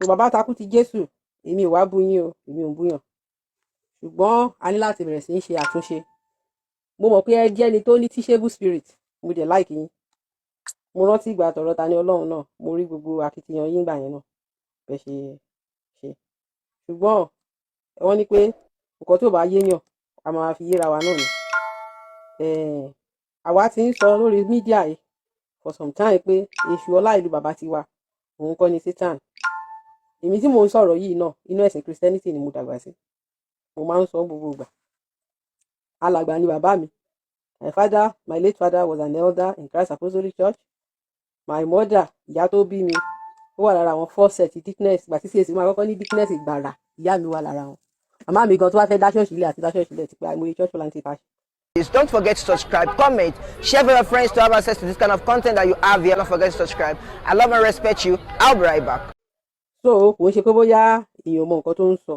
so Baba Taku ti Jésù èmi ò wá bú yín o èmi ò ń búyàn ṣùgbọ́n a ní láti bẹ̀rẹ̀ sí í ṣe àtúnṣe mo mọ̀ pé ẹ jẹ́ ẹni tó ní teachable spirit mo dẹ̀ like yín mo rántí ìgbà àtọ̀rọ̀ ta ní Ọlọ́run náà mo rí gbogbo akitiyan yín gbà yẹn náà bẹ́ẹ̀ ṣe ṣe ṣùgbọ́n wọ́n ní pé nǹkan tó bá yéèyàn a máa fi yéra wa náà ni àwa ti ń sọ lórí mídíà yìí for some time pé èṣù ọlá ìlú bàbá tiwa òun kọ́ ni Satan èmi tí mò ń sọ̀rọ̀ yìí náà inú ẹ̀sìn Christianity ni mo dàgbà sí mo máa ń sọ gbogbo ìgbà alàgbà ni bàbá mi my late father was an elder in Christ Apostolic Church my mother ìyá tó bí mi ó wà lára àwọn first set dickness gbà tí CAC máa kọ́kọ́ ní dickness ìgbàrà ìyá mi wà lára wọn màmá mi gan tó bá fẹ́ dá ṣọ́ọ̀ṣì ilé àti dá ṣọ́ọ̀ṣì ilé ti pé àìmọye church planting fàṣẹ. Don't forget to subscribe, comment, share with your friends to have access to this kind of content that you have here. Don't forget to subscribe. I love and respect you. I'll be right back. So kò ń ṣe pé bóyá èèyàn mọ nǹkan tó ń sọ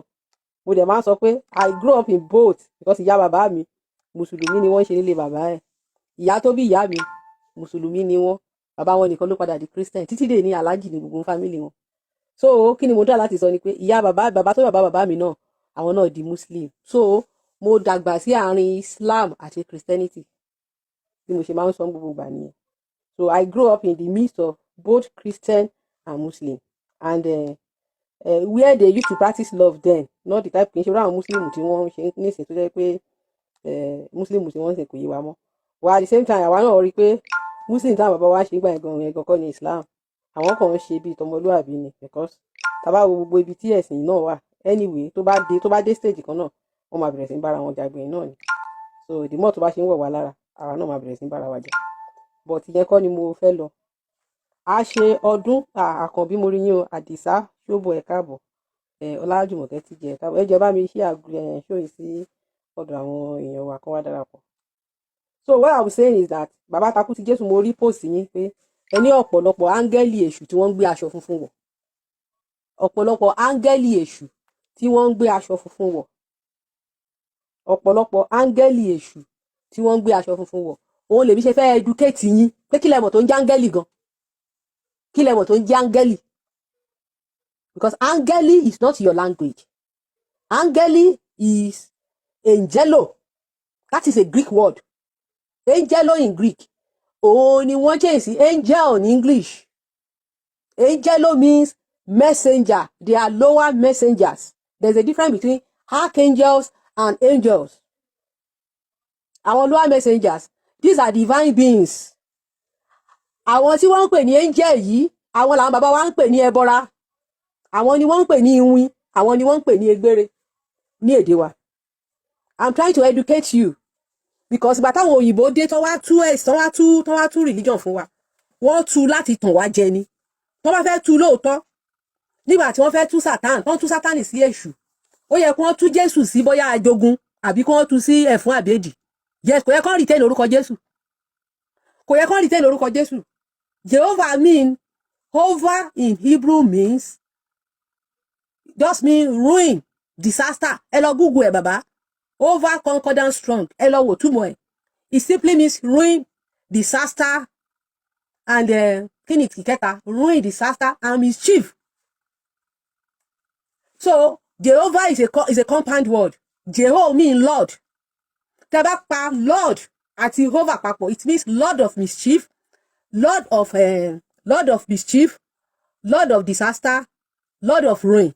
mo dẹ̀ máa ń sọ pé I grew up in both because ìyá bàbá mi mùsùlùmí ni wọ́n ṣe nílé bàbá ẹ̀ ìyá tó bí ìyá mi mùsùlùmí ni wọ́n bàbá wọn nìkan ló padà di Christian títí dè ní aláàjì ní gbogbo family wọn so kí ni mo dá láti sọ ni pé ìyá bàbá tó bàbá mi náà àwọn náà di Muslim so mo dàgbà sí àárín Islam àti Christianity bí mo ṣe máa ń sọ gbogbo ìgbà nìyẹn so I grew up in the midst of both Christian and Muslim and where they used to practice love then not the type kì í ṣe ráwọn Muslim tí wọ́n ṣe nísìnyí tó jẹ́ pé Muslim tí wọ́n ṣe kò yé wa mọ́ wa at the same time àwa náà rí i pé Muslim táwọn bàbá wa ṣe gbà ẹ̀gàn kọ́ ní Islam àwọn kan ń ṣe bíi tọmọlúwàbí ni because tàbá wo gbogbo ibi tí ẹ̀sìn náà wà anyway tó bá dé stage kan náà wọ́n máa bẹ̀rẹ̀ sí bára wọn jà gbẹ̀yìn náà ni so the more tó bá ṣe ń wọ̀ wá lára àwa náà máa bẹ̀rẹ̀ sí bára wa jà but ìyẹn kọ́ ni mo fẹ́ lọ a ṣe ọdún àkànbí mo rí yín o Àdìsá ṣóbò ẹ̀ káàbọ̀ Ọlájùmọ̀kẹ́ ti jẹ́ ẹ̀ káàbọ̀ ẹ jẹ́ bá mi ṣí ṣóyìn sí ọ̀dọ̀ àwọn èèyàn wa kan wá darapọ̀ so what I'm saying is that Baba Taku ti Jésù mo rí post yín pé ẹ ní ọ̀pọ̀lọpọ̀ áńgẹ́lì èṣù tí wọ́n ń gbé aṣọ funfun wọ̀ ọ̀pọ̀lọpọ̀ áńgẹ́lì èṣù tí wọ́n ń gbé aṣọ funfun wọ̀ ọ̀pọ̀lọpọ̀ áńgẹ́lì èṣù tí wọ́n ń gbé aṣọ funfun wọ̀ òun lèmi ṣe fẹ́ educate yín pé kí lẹ mọ̀ tó ń jẹ́ áńgẹ́lì gan kí lẹ mọ̀ tó ń jẹ́ áńgẹ́lì because áńgẹ́lì is not your language áńgẹ́lì is angelo that is a Greek word angelo in Greek òun ni wọ́n change sí angel in English angelo means messenger they are lower messengers there's a difference between archangels and angels àwọn lower messengers these are divine beings àwọn tí wọ́n ń pè ní angel yìí àwọn làwọn bàbá wa ń pè ní ẹbọra àwọn ni wọ́n ń pè ní iwin àwọn ni wọ́n ń pè ní egbére ní èdè wa I'm trying to educate you because ìgbà táwọn òyìnbó dé tó wá tú religion fún wa wọ́n tú láti tàn wá jẹ ni tó bá fẹ́ tú lóòótọ́ nígbà tí wọ́n fẹ́ tú Sátánì wọ́n tú Sátánì sí èṣù ó yẹ kí wọ́n tú Jésù sí bóyá ajogun àbí kí wọ́n tú sí ẹ̀fún àbẹ́dì yes kò yẹ kó retain orúkọ Jésù kò yẹ kó retain orúkọ Jésù Jehovah mean over in Hebrew means just mean ruin disaster ẹ lọ Google ẹ bàbá over concordant strong ẹ lọ wò túmọ̀ ẹ̀ it simply means ruin disaster and kí ni ìkẹta ruin disaster and mischief so Jehovah is a compound word Jeho mean Lord tẹ́ bá pa Lord àti Jehovah papọ̀ it means Lord of mischief Lord of mischief Lord of disaster Lord of ruin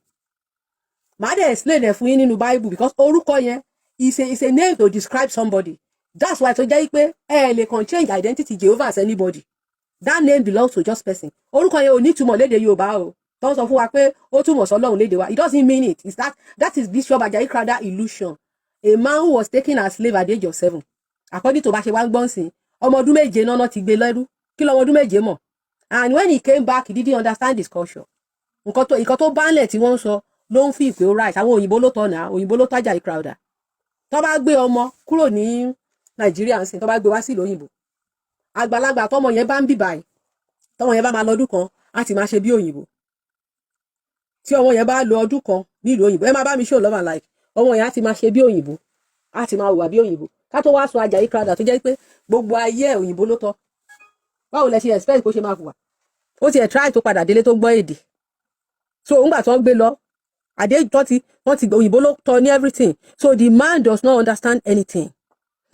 màá dẹ̀ explain ẹ̀ fún yín nínú Bible because orúkọ yẹn is a name to describe somebody that's why tó jẹ́ pé ẹ lè kàn change identity Jehovah as anybody that name belongs to just person orúkọ yẹn ò ní túmọ̀ lédè Yorùbá o tó ń sọ fún wa pé ó túmọ̀ sọ́lọ́run lédè wa it doesn't mean it is that is Bishop Ajayi Crowther illusion a man who was taken as slave at the age of 7 according to bá ṣe wá ń gbọ́n sí ọmọ ọdún méje náà ti gbé lẹ́rú kí lọ́mọ ọdún méje mọ̀ and when he came back he didn't understand his culture nǹkan tó bá ń lẹ̀ tí wọ́n ń sọ ló ń fi ìpè ó right àwọn òyìnbó ló tọ̀nà òyìnbó ló tọ́jà Ajayi Crowther tó bá gbé ọmọ kúrò ní Nàìjíríà ń sìn tó bá gbé wá sí ìlú òyìnbó àgbàlagbà tọmọ yẹn bá ń bì báyìí tọmọ yẹn bá máa lọ ọdún kan á ti máa ṣe bí òyìnbó tí ọmọ yẹn bá lọ ọdún kan ní ìlú òyìnbó ẹ má bá mi show love and like ọmọ yẹn á ti máa ṣe bí òyìnbó á ti máa hùwà bí òyìnbó ká tó wá sọ Ajayi Crowther tó jẹ́ pé gbogbo ayé òyìnbó ló tọ́ báwo lẹ ṣe expect kó ṣe máa hùwà ó ti ẹ̀ try tó padà délé tó gbọ́ èdè so ńgbà tó ń gbé lọ àdé wọ́n ti òyìnbó ló tọ́ ní everything, so the man does not understand anything.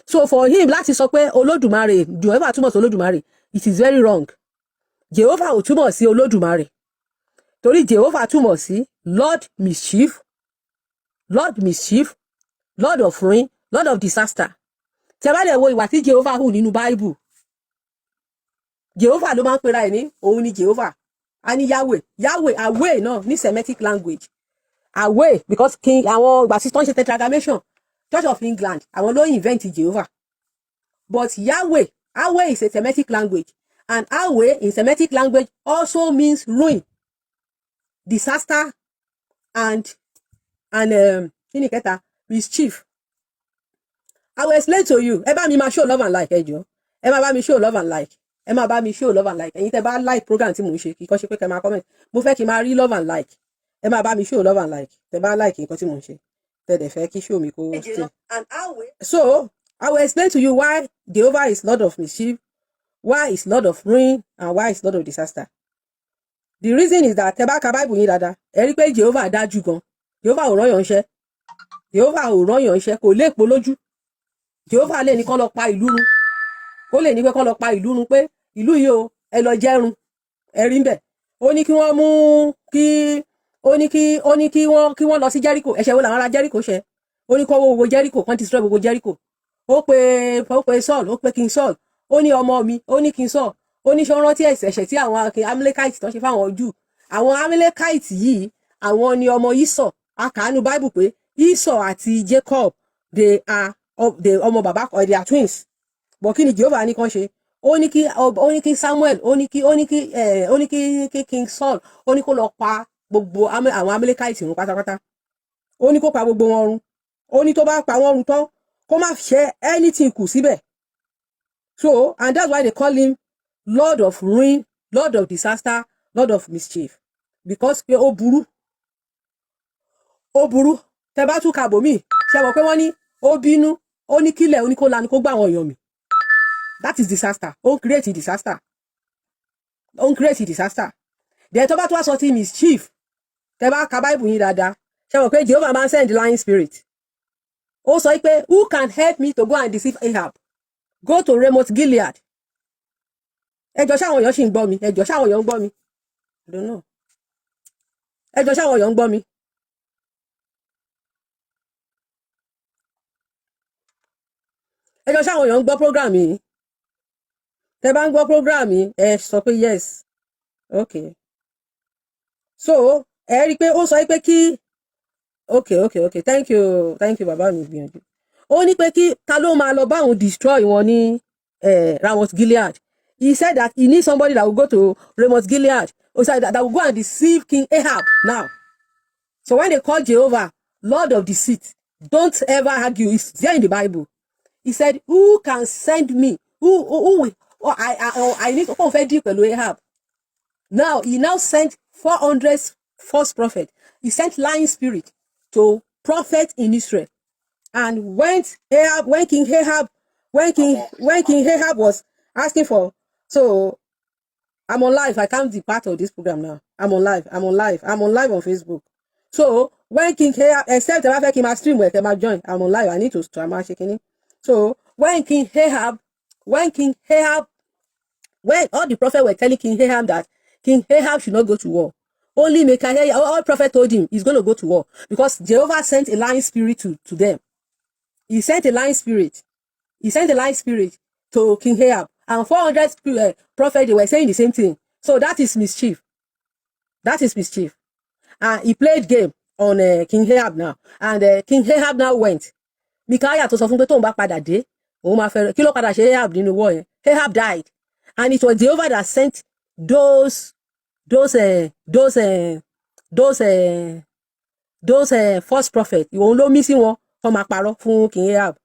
So for him láti sọ pé Olódùmarè, Jehovah túmọ̀ sí Olódùmarè, it is very wrong. Jehovah ò túmọ̀ sí Olódùmarè, torí Jehovah túmọ̀ sí Lord mischief, Lord of ruin, Lord of disaster. Tẹ́ bá dẹ̀ wo ìwà tí Jehovah hù nínú Bible, Jehovah ló máa ń pera ẹ̀ ní òun ni Jehovah. A ní Yahweh away náà ní Semitic language. Away because king àwọn ìgbà tí wọ́n ṣe tetragrammaton, Church of England àwọn ló invent Jehovah. But Yahweh is a Semitic language, and Yahweh in Semitic language also means ruin, disaster, and mischief. I will explain to you. Ẹ bá mi máa show love and like ẹ jọ̀ọ́. Ẹ máa bá mi show love and like. Ẹ máa bá mi show love and like. Ẹ̀yin tẹ́ bá like program tí mò ń ṣe kí kọ́ ṣe pé kẹ́ máa comment. Mo fẹ́ kí n máa rí love and like. Ẹ máa bá mi show love and like. Tẹ́ bá like nǹkan tí mò ń ṣe. Tẹ́ dẹ̀ fẹ́ kí show mi kó stay. So, I will explain to you why Jehovah is Lord of mischief, why is Lord of ruin, and why is Lord of disaster. The reason is that tẹ́ bá ka Bible yín dáadáa, ẹ rí pé Jehovah dájú gan. Jehovah ò rán yàn iṣẹ́. Jehovah ò rán yàn iṣẹ́, kò lè pò lójú. Jehovah lè ní kán lọ pa ìlú run. Ó lè ní pé kán lọ pa ìlú run pé ìlú yìí o, ẹ lọ jẹrun. Ẹ rí ńbẹ̀. Ó ní kí wọ́n mú kí wọ́n lọ sí Jericho. Ẹ̀ṣẹ̀ wo làwọn ará Jericho ṣẹ̀? Ó ní kó wó gbogbo Jericho, kán destroy gbogbo Jericho. Ó pe Saul, ó pe King Saul. Ó ní ọmọ mi, ó ní King Saul. Ó ní ṣé ó rántí ẹ̀ṣẹ̀ tí àwọn Amalekite tán ṣe fáwọn Júù. Àwọn Amalekite yìí, àwọn ni ọmọ Esau. A kà nínú Bible pé Esau àti Jacob, they are ọmọ bàbá, they are twins. But kí ni Jehovah ní kán ṣe? Ó ní kí Samuel, ó ní kí King Saul, ó ní kó lọ pa gbogbo àwọn Amalekite run pátápátá. Ó ní kó pa gbogbo wọn run. Ó ní tó bá pa wọ́n run tán, kó má ṣe anything kù síbẹ̀. So, and that's why they call him Lord of ruin, Lord of disaster, Lord of mischief. Because pé ó burú. Tẹ́ bá tún ka bòmíì, ṣé mọ̀ pé wọ́n ní ó bínú, ó ní kílẹ̀, ó ní kó lanu kó gbá àwọn èèyàn mì. That is disaster. Ó create disaster. Then tó bá tún wá sọ ti mischief, tẹ́ bá ka Bible yín dáadáa, ṣé mọ̀ pé Jehovah máa ń send lying spirit. Ó sọ pé who can help me to go and deceive Ahab? Go to Ramoth Gilead. Ẹjọ́ ṣáwọn èèyàn ṣì ń gbọ́ mi. I don't know. Ẹjọ́ ṣáwọn èèyàn ń gbọ́ mi. Ẹjọ́ ṣáwọn èèyàn ń gbọ́ program yìí. Tẹ́ bá ń gbọ́ program yìí, ẹ sọ pé yes. Okay. So, ẹ rí i pé ó sọ pé kí okay. Thank you bàbá mi gbìyànjú. Ó ní pé kí ta ló máa lọ bá òun destroy wọn ní Ramoth Gilead. He said that he needs somebody that will go to Ramoth Gilead. He said that will go and deceive King Ahab now. So when they call Jehovah Lord of deceit, don't ever argue. It's there in the Bible. He said, who can send me? Who will? I need to confess deep with Ahab. Now, he now sent 400 false prophets. He sent lying spirit to prophet in Israel. And when King Ahab was asking for, so I'm on live. I can't be part of this program now. I'm on live on Facebook. So when King Ahab, except if I can stream where can I join? I'm on live. I need to start my shaking. So when all the prophets were telling King Ahab that King Ahab should not go to war, only Micaiah, all prophets told him he's going to go to war because Jehovah sent a lying spirit to them. He sent a lying spirit to King Ahab, and 400 prophets, they were saying the same thing. So that is mischief. And he played game on King Ahab now, and King Ahab now went. Micaiah to sọ fún pé tóun bá padà dé, òun máa fẹ́ kí ló padà ṣe Ahab nínú war yẹn. Ahab died, and it was Jehovah that sent those false prophets. Òun ló mí sí wọn kó máa parọ́ fún King Ahab.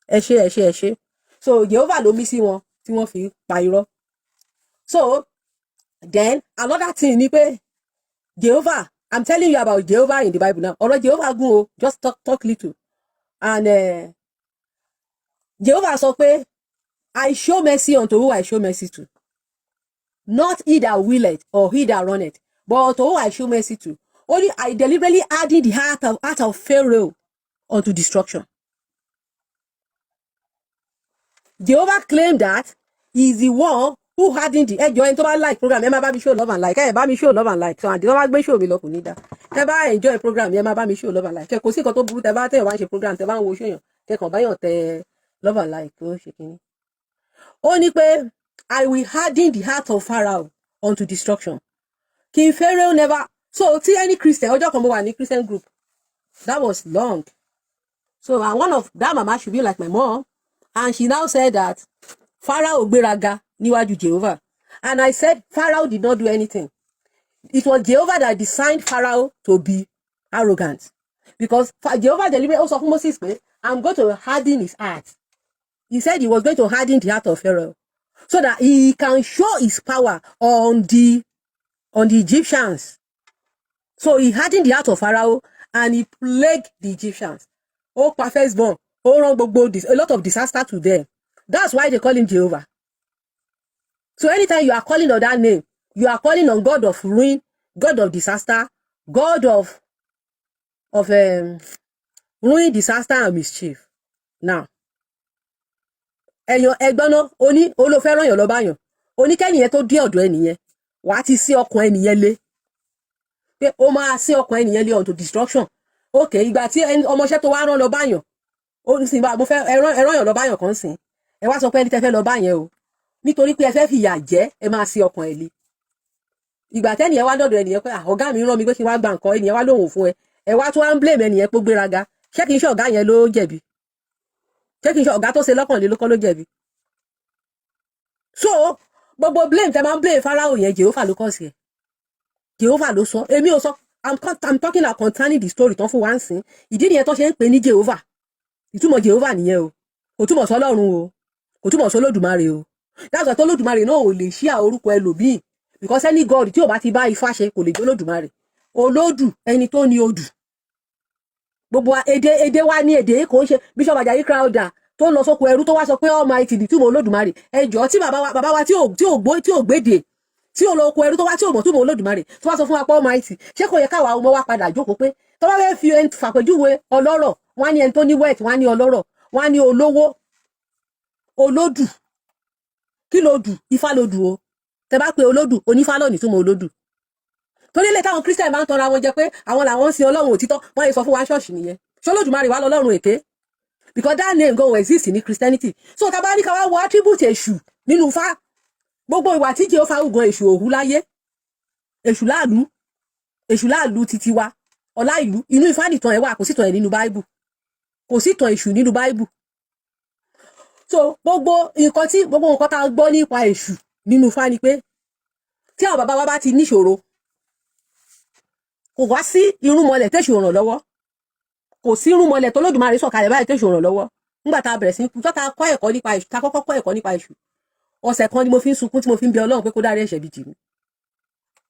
Ẹ ṣé. So Jehovah ló mí sí wọn tí wọ́n fi pa irọ́. So then another thing ni pé Jehovah, I'm telling you about Jehovah in the Bible now. Ọ̀rọ̀ Jehovah gùn o, just talk little. And Jehovah sọ pé, I show mercy unto who I show mercy to. Not he that willeth or he that runneth, but who I show mercy to. Only I deliberately hardened the heart of Pharaoh unto destruction. Jehovah claimed that he is the one who hardened the enjoy into my like program. Emma Bami show love and like. Bami show love and like. So I did not make show me love need that. Eba enjoy program. Emma Bami show love and like. Kò sí nǹkan tó burú tẹ́ bá tẹ́ wá ṣe program tẹ́ bá ń wo show yàn. Kẹ́ kàn bá yàn tẹ́ love and like ó ṣe kíni. Ó ní pé I will harden the heart of Pharaoh unto destruction. King Pharaoh never. So see any Christian. Ọjọ́ kan mo wà ní Christian group. That was long. So and one of that mama should be like my mom. And she now said that Pharaoh gbéraga níwájú Jehovah. And I said Pharaoh did not do anything. It was Jehovah that designed Pharaoh to be arrogant. Because Jehovah deliberately also fún Moses pé, I'm going to harden his heart. He said he was going to harden the heart of Pharaoh so that he can show his power on the Egyptians. So he hardened the heart of Pharaoh and he plagued the Egyptians. Oh, firstborn. Oh, wrong, a lot of disaster to them. That's why they call him Jehovah. So anytime you are calling on that name, you are calling on God of ruin, God of disaster, God of ruin, disaster, and mischief. Now, ẹgbọ́n náà ó ní olófẹ́ràn yàn lọ́ba yàn ó ní kẹ́nìyẹn tó dé ọ̀dọ̀ ẹnìyẹn wàá ti sí ọkàn ẹnìyẹn lé pé ó máa sí ọkàn ẹnìyẹn lé unto destruction. Okay, ìgbà tí ọmọọṣẹ́ tó wá rán lọ́ba yàn ó ní sìn bá mo fẹ́ ẹran yàn lọ́ba yàn kan sìn ẹ wá sọ pé ẹni tẹ́ fẹ́ lọ́ba yẹn o nítorí pé ẹ fẹ́ fìyà jẹ ẹ máa sí ọkàn ẹ lé. Ìgbà tẹ́nìyẹn wá dọ̀dọ̀ ẹnìyẹn pé ọ̀gá mi rán mi pé kí n wá gba nǹkan ẹnìyẹn wá lóhùn fún ẹ wá tó wá ń blame ẹnìyẹn pé gbéraga ṣé kì í ṣe ọ̀gá yẹn ló jẹ̀bi ṣé kì í ṣe ọ̀gá tó ṣe lọ́kànlélókọ́ ló jẹ̀bi. So gbogbo blame tẹ máa ń blame Pharaoh yẹn Jehovah ló kọ́ sí ẹ Jehovah ló sọ èmi ò sọ I'm talking about concerning the story tán fún wa ń sìn ìdí nìyẹn tó ṣe ń pè ní Jehovah ìtumọ̀ Jehovah nìyẹn o kò túmọ̀ sọ Ọlọ́run o kò túmọ̀ sọ Olódùmarè o that's why Olódùmarè náà ò lè ṣí orúkọ ẹlòmíì because any God tí ò bá ti bá Ifá ṣe kò lè jẹ́ Olódùmarè olódù ẹni tó ní odù gbogbo èdè wa ní èdè kò ń ṣe Bishop Ajayi Crowther tó lọ sóko ẹrú tó wá sọ pé Almighty di túmọ̀ Olódùmarè ẹjọ́ tí bàbá wa tí ò gbédè tí ò lọ oko ẹrú tó wá tí ò mọ̀ túmọ̀ Olódùmarè tó wá sọ fún wa pé Almighty ṣé kò yẹ káwa ọmọ wa padà jókòó pé tó bá fẹ́ fi ẹni fàpèjúwe ọlọ́rọ̀ wọ́n á ní ẹni tó ní wealth wọ́n á ní ọlọ́rọ̀ wọ́n á ní olówó olódù kí ló dù Ifá ló dù o tẹ bá pe olódù onífá lọ ní túmọ̀ olódù torí ilé táwọn Christian máa ń tanra wọn jẹ pé àwọn làwọn ń sin Ọlọ́run òtítọ́ wọ́n yẹ sọ fún wa ṣọ́ọ̀ṣì nìyẹn ṣé Olódùmarè wà lọ́lọ́run èké because that name go exist in Christianity so tá bá ní ká wá wo attribute èṣù nínú Ifá gbogbo ìwà tí Jehovah ugan èṣù òhu láyé èṣù láàlú títí wa ọlá ìlú inú Ifá nìtàn ẹ̀ wà kò sí tàn ẹ̀ nínú Bible kò sí tàn èṣù nínú Bible so gbogbo nǹkan tá a gbọ́ nípa èṣù nínú Ifá ni pé tí àwọn bàbá wa bá ti níṣòro kò wá sí irúnmọlẹ̀ tẹ̀sù ràn lọ́wọ́ kò sí irúnmọlẹ̀ tó Olódùmarè sọ̀kalẹ̀ báyìí tẹ̀sù ràn lọ́wọ́ nígbà tá a bẹ̀rẹ̀ sí tó ta kọ́ ẹ̀kọ́ nípa èṣù ta kọ́kọ́ kọ́ ẹ̀kọ́ nípa èṣù ọ̀sẹ̀ kan ni mo fi ń sunkún tí mo fi ń bẹ Ọlọ́run pé kó dárí ẹ̀ṣẹ̀ bí jì mí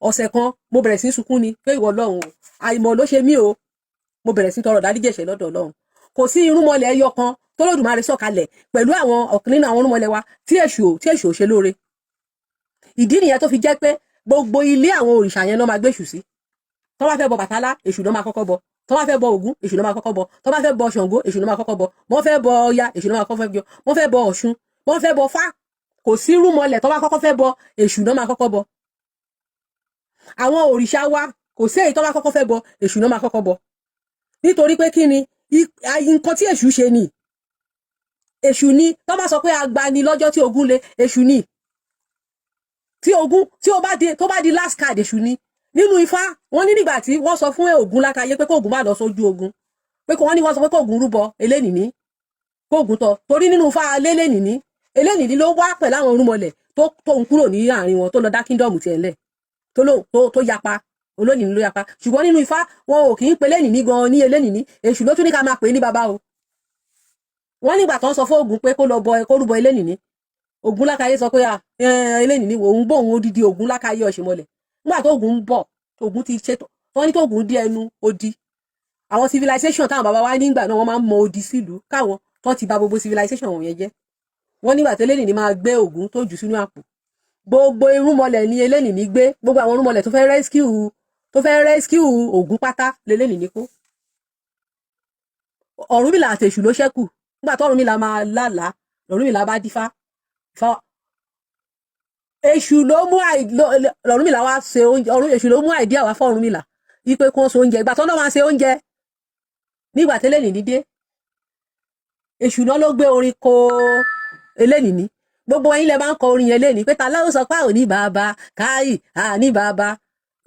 ọ̀sẹ̀ kan mo bẹ̀rẹ̀ sí sunkún ni pé ìwọ Ọlọ́run o àìmọ̀ ló ṣe mí o mo bẹ̀rẹ̀ sí tọrọ dáríjì ẹ̀ṣẹ̀ lọ́dọ̀ Ọlọ́run kò sí irúnmọlẹ̀ ẹyọ kan tó Olódùmarè sọ̀kalẹ̀ pẹ̀lú àwọn ọ̀kan nínú àwọn irúnmọlẹ̀ wa tí èṣù ò ṣe lóore ìdí nìyẹn tó fi jẹ́ pé gbogbo ilé àwọn òrìṣà yẹn náà máa gbéṣù sí tó bá fẹ́ bọ Bàtálá èṣù náà máa kọ́kọ́ bọ tó bá fẹ́ bọ Ògún èṣù náà máa kọ́kọ́ bọ tó bá fẹ́ bọ Ṣàngó èṣù náà máa kọ́kọ́ bọ wọ́n fẹ́ bọ Ọya èṣù náà máa kọ́kọ́ bọ wọ́n fẹ́ bọ Ọ̀ṣun wọ́n fẹ́ bọ Fá kò sí irúnmọlẹ̀ tó bá kọ́kọ́ fẹ́ bọ èṣù náà máa kọ́kọ́ bọ àwọn òrìṣà wa kò sí èyí tó bá kọ́kọ́ fẹ́ bọ èṣù náà máa kọ́kọ́ bọ nítorí pé kí ni nǹkan tí èṣù ṣe ni èṣù ni tó bá sọ pé agbani lọ́jọ́ tí ogun le èṣù ni tí ogun tí tó bá di last card èṣù ni nínú Ifá wọ́n ní nígbà tí wọ́n sọ fún Ògún lákàyé pé kó Ògún má lọ sójú ogun pé kó wọ́n ní wọ́n sọ pé kó Ògún rúbọ elénìní kó Ògún tọ torí nínú Ifá elénìní ló wá pẹ̀lú àwọn orúnmọlẹ̀ tó ń kúrò ní àárín wọn tó lọ dá kingdom tiẹ̀ ńlẹ̀ tó yapa olónìní ló yapa ṣùgbọ́n nínú Ifá wọn ò kì í pe elénìní gan ní elénìní èṣù ló tún ní ká máa pè ní bàbá o wọ́n nígbà tó ń sọ fún Ògún pé kó rúbọ elénìní Ògún lákàyé sọ pé elénìní òun bọ̀ òun odidi Ògún lákàyé ọ̀ṣẹ̀mọlẹ̀ nígbà tó Ògún ń bọ̀ Ògún ti ṣètò wọ́n ní tó Ògún dí ẹnu odi àwọn civilization táwọn bàbá wa nígbà náà wọ́n máa ń mọ odi sílùú káwọn tó ti bà gbogbo civilization wọn yẹn jẹ́ wọ́n nígbà tó elénìní máa gbé Ògún tó jù sínú àpò gbogbo irúnmọlẹ̀ ni elénìní gbé, gbogbo àwọn irúnmọlẹ̀ tó fẹ́ rescue Ògún pátá lelénìní kó. Ọ̀rúnmìlà àti Èṣù ló ṣẹ́kù nígbà tó Ọ̀rúnmìlà máa lálàá Ọ̀rúnmìlà bá dífá Èṣù ló mú Ọ̀rúnmìlà wá ṣe oúnjẹ, Èṣù ló mú àìdíà wá fún Ọ̀rúnmìlà wípé kí wọ́n ṣe oúnjẹ, ìgbà tó náà máa ṣe oúnjẹ nígbà tí elénìní dé Èṣù náà ló gbé orin kó elénìní. Gbogbo ẹ̀yin lẹ bá ń kọ orin yẹn lénìí pé ta ló sọ pé òní bàbá káyì àní bàbá.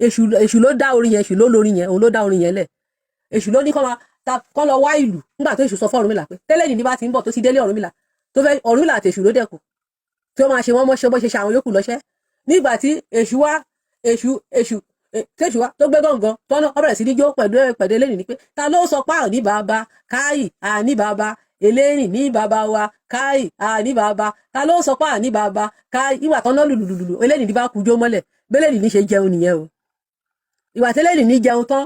Èṣù ló dá orin yẹn, Èṣù ló lórin yẹn, òun ló dá orin yẹn lẹ̀. Èṣù ló ní kọ́ lọ wá ìlú nígbà tó Èṣù sọ fún Ọ̀rúnmìlà pé tẹ́lẹ̀nìní bá ti ń bọ̀ tó ti délé Ọ̀rúnmìlà tó fẹ́ Ọ̀rúnmìlà àti Èṣù ló dẹ̀kù tí ó máa ṣe wọ́n mọ́ṣẹ́ bó ṣe ṣe àwọn yòókù lọ́ṣẹ́. Nígbà tí Èṣù wá tó gbé gángan tọ́nà ó bẹ̀rẹ̀ sí ní jó pẹ̀lú elénìní pé ta ló sọ pé àní bàbá káyì àní bàbá eléyìn ní bàbá wa káyì àní bàbá ta ló sọ pé àní bàbá káyì. Ìgbà tán náà lùlùlùlù elénìní bá kú jó mọ́lẹ̀ bélénìní ṣe jẹun nìyẹn o. Ìgbà tí elénìní jẹun tán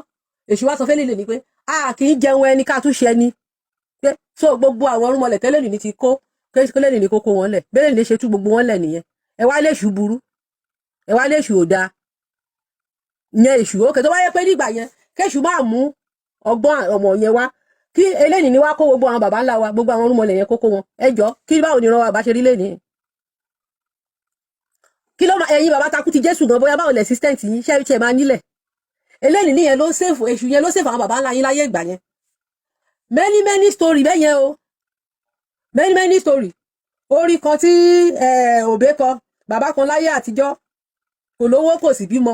Èṣù wá sọ fẹ́lẹ́nìní pé a kì í jẹun ẹni ká tún ṣe ẹni pé so gbogbo àwọn ọrùnmọlẹ̀ tẹ́lẹ̀nìní ti kó kélénìní kó wọn lẹ̀ bélénìní ṣe tú gbogbo wọn lẹ̀ nìyẹn. Ẹ wá léṣù burú, ẹ wá léṣù ò dáa ìyẹn Èṣù òkè tó wáyé pé nígbà yẹn kéṣù máa mú ọgbọ́n ọmọ yẹn wá kí elénìní wá kó gbogbo àwọn bàbá ńlá wa gbogbo àwọn ọrùnmọlẹ̀ yẹn kó wọn. Ẹ jọ kí báwo ni ìran wa bá ṣe rí lénìí? Kí ló ẹ̀yin bàbá takú ti Jésù gan bóyá báwo lẹ̀ assistant yín ṣe tiẹ̀ máa nílẹ̀. Elénìní yẹn ló sèfù Èṣù yẹn ló sèfù àwọn bàbá ńlá yín láyé ìgbà yẹn. Many story bẹ́ẹ̀ yẹn o, many story. Orí kan tí òbé kọ bàbá kan láyé àtijọ́ kò lówó kò sì bímọ.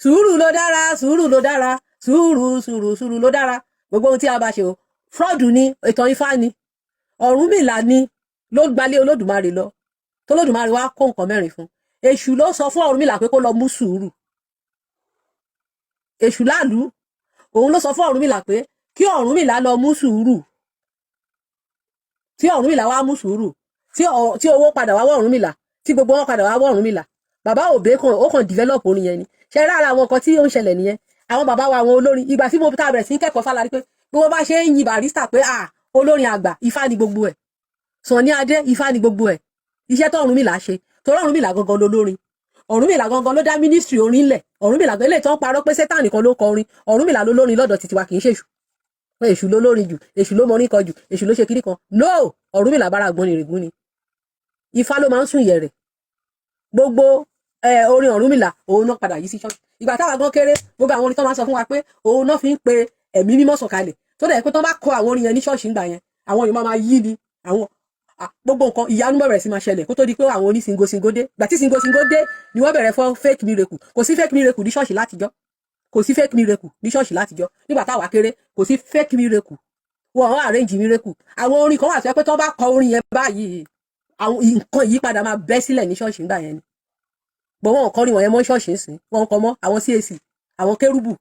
Sùúrù ló dára, sùúrù ló dára, sùúrù ló dára. Gbogbo ohun tí a bá ṣe o fraud ni, ìtàn Ifá ni. Ọ̀rúnmìlà ni ló gbalé Olódùmarè lọ tó Olódùmarè wá kó nǹkan mẹ́rin fún. Èṣù ló sọ fún Ọ̀rúnmìlà pé kó lọ mú sùúrù. Èṣù láàlú òun ló sọ fún Ọ̀rúnmìlà pé kí Ọ̀rúnmìlà lọ mú sùúrù. Tí Ọ̀rúnmìlà wá mú sùúrù tí owó padà wá wọ Ọ̀rúnmìlà tí gbogbo wọn padà wá wọ Ọ̀rúnmìlà. Bàbá òbé kan ó kàn develop orin yẹn ni. Ṣe rárá àwọn nǹkan tí ó ń ṣẹlẹ̀ nìyẹn. Àwọn bàbá wa àwọn olórin ìgbà tí mo ta bẹ̀rẹ̀ sí kẹ́kọ̀ọ́ fálárí pé gbogbo bá ṣe ń yin Barrister pé olórin àgbà Ifá ni gbogbo ẹ̀. Sànní Adé Ifá ni gbogbo ẹ̀. Iṣẹ́ tó Ọ̀rúnmìlà ṣe torí Ọ̀rúnmìlà gangan lolórin. Ọ̀rúnmìlà gangan ló dá ministry orin lẹ̀. Ọ̀rúnmìlà gan eléyìí tó ń parọ́ pé Sátánì kan ló kọ orin. Ọ̀rúnmìlà ló lórin lọ́dọ̀ títí wa kì í ṣe Èṣù. Pé Èṣù ló lórin jù, Èṣù ló mọrin kọ jù, Èṣù ló ṣe kíní kan. No, Ọ̀rúnmìlà bára gbọ́n ni règún ni. Ifá ló máa ń sùn yẹ̀rẹ̀. Gbogbo orin Ọ̀rúnmìlà òun náà padà yí sí ṣọ́ọ̀ṣì. Ìgbà táwa gan kéré gbogbo àwọn orin tó máa ń sọ fún wa pé òun náà fi ń pe ẹ̀mí mímọ́ sọ̀kalẹ̀. Tó dẹ̀ pé tó bá kọ àwọn orin yẹn ní ṣọ́ọ̀ṣì ńgbà yẹn àwọn èèyàn máa yí ni àwọn gbogbo nǹkan ìyanu bẹ̀rẹ̀ sí máa ṣẹlẹ̀ kó tó di pé àwọn oní singosingo dé. Ìgbà tí singosingo dé ni wọ́n bẹ̀rẹ̀ fọ́ fake miracle. Kò sí fake miracle ní ṣọ́ọ̀ṣì látijọ́. Kò sí fake miracle ní ṣọ́ọ̀ṣì látijọ́. Nígbà táwa kéré kò sí fake miracle. Wọ́n arrange miracle. Àwọn orin kan wà tó yẹ pé tó bá kọ orin yẹn báyìí àwọn nǹkan ìyípadà máa bẹ́ sílẹ̀ ní ṣọ́ọ̀ṣì ńgbà yẹn ni. Bọ̀ wọn kọrin wọ̀nyẹn mọ́ ṣọ́ọ̀ṣì ńsìn wọn kọ mọ́ àwọn CAC àwọn kérúbù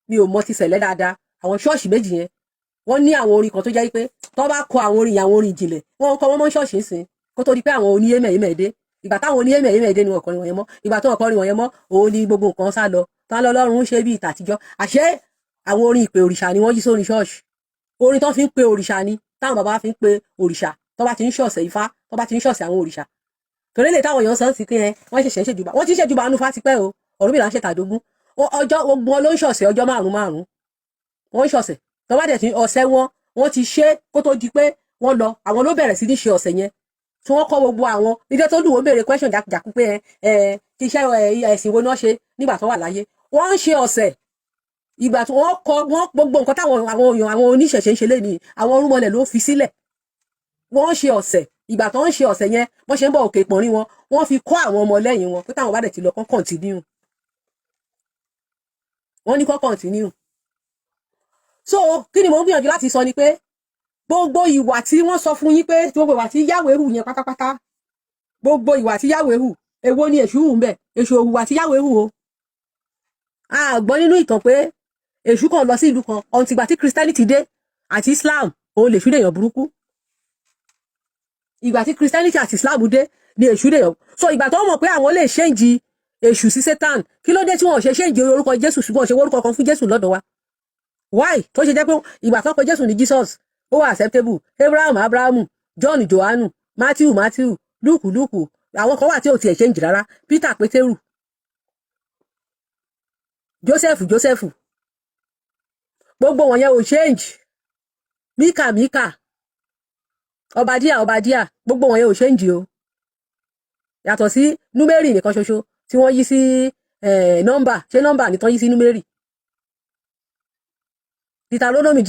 mi ò mọ ti sẹ̀lẹ̀ dáadáa àwọn ṣọ́ọ̀ṣì méjì yẹn wọ́n ní àwọn orin kan tó jẹ́ pé tó bá kọ àwọn orin ìjìnlẹ̀ wọn kọ wọ́n mọ́ ṣọ́ọ̀ṣì ńsìn kó tó di pé àwọn oníyémẹ̀yémẹ̀ dé ìgbà táwọn oníyémẹ̀yémẹ̀ dé ni wọn kọrin wọ̀nyẹn mọ́ ìgbà tó wọn kọrin wọ̀nyẹn mọ́ òun ni gbogbo nǹkan sá lọ tán lọ́lọ́run ṣe bí ìtàtijọ́ àṣẹ àwọn orin ìpè òrìṣà ni wọ́n yí sórin ṣọ́ọ̀ṣì orin tó fi ń pe òrìṣà ni táwọn bàbá fi ń pe òrìṣà tó bá ti ń ṣọ̀ṣẹ̀ Ifá tó bá ti ń ṣọ̀ṣẹ̀ àwọn òrìṣà torí lè táwọn èèyàn sọ sí pé wọ́n ṣẹ̀ṣẹ̀ ṣèjùbà wọ́n ti ṣèjùbà anú Ifá ti pẹ́ o Ọ̀rúnmìlà ń ṣètàdógún ọjọ́ gbogbo wọn ló ń ṣọ̀ṣẹ̀ ọjọ́ márùn-ún wọ́n ń ṣọ̀ṣẹ̀ tó bá dẹ̀ ti ọ̀sẹ̀ wọ́n ti ṣe kó tó di pé wọ́n lọ àwọn ló bẹ̀rẹ̀ sí ní ṣe ọ̀sẹ̀ yẹn tí wọ́n kọ́ gbogbo àwọn nígbà tó lù wọ́n béèrè question jákujàku pé iṣẹ́ ẹ̀sìn wo ni wọ́n ṣe nígbà tó wà láyé wọ́n ń ṣe ọ̀sẹ̀ ìgbà tí wọ́n kọ́ wọ́n gbogbo nǹkan táwọn àwọn oníṣẹ̀ṣe ń ṣe lé ní àwọn orúnmọlẹ̀ ló fi sílẹ̀ wọ́n ṣe ọ̀sẹ̀ ìgbà tó ń ṣe ọ̀sẹ̀ yẹn wọ́n ṣe ń bọ̀ òkè ìpọ̀nrín wọn wọ́n fi kọ́ àwọn ọmọ lẹ́yìn wọn pé táwọn bá dẹ̀ ti lọ kán continue wọ́n ní kán continue so kí ni mo ń gbìyànjú láti sọ ni pé gbogbo ìwà tí wọ́n sọ fún yín pé gbogbo ìwà tí Yahweh hù yẹn pátápátá gbogbo ìwà tí Yahweh hù èwo ni Èṣù hù ń bẹ̀ Èṣù ò hùwà tí Yahweh hù o a gbọ́ nínú ìtàn pé Èṣù kan lọ sí ìlú kan ọ̀ǹtìgbà tí Christianity dé àti Islam òun lè ṣú dèèyàn burúkú ìgbà tí Christianity àti Islam dé ni Èṣù dèèyàn so ìgbà tó mọ̀ pé àwọn lè ṣéǹjì Èṣù sí Satan kí ló dé tí wọ́n ṣe ṣéǹjì orúkọ Jésù ṣùgbọ́n ṣe orúkọ kan fún Jésù lọ́dọ̀ wa why tó ṣe jẹ́ pé ìgbà kan pé Jésù ní Jesus ó wà acceptable Abrahamu John Johannu Matthew Luke àwọn kan wà tí ò tiẹ̀ change rárá Peter Pétérù Joseph gbogbo wọn yẹn ò change Mika Obadiah gbogbo wọn yẹn ò change o yàtọ̀ sí númérì nìkan ṣoṣo tí wọ́n yí sí nọ́mbà ṣé nọ́mbà nìkan yí sí númérì Deuteronomy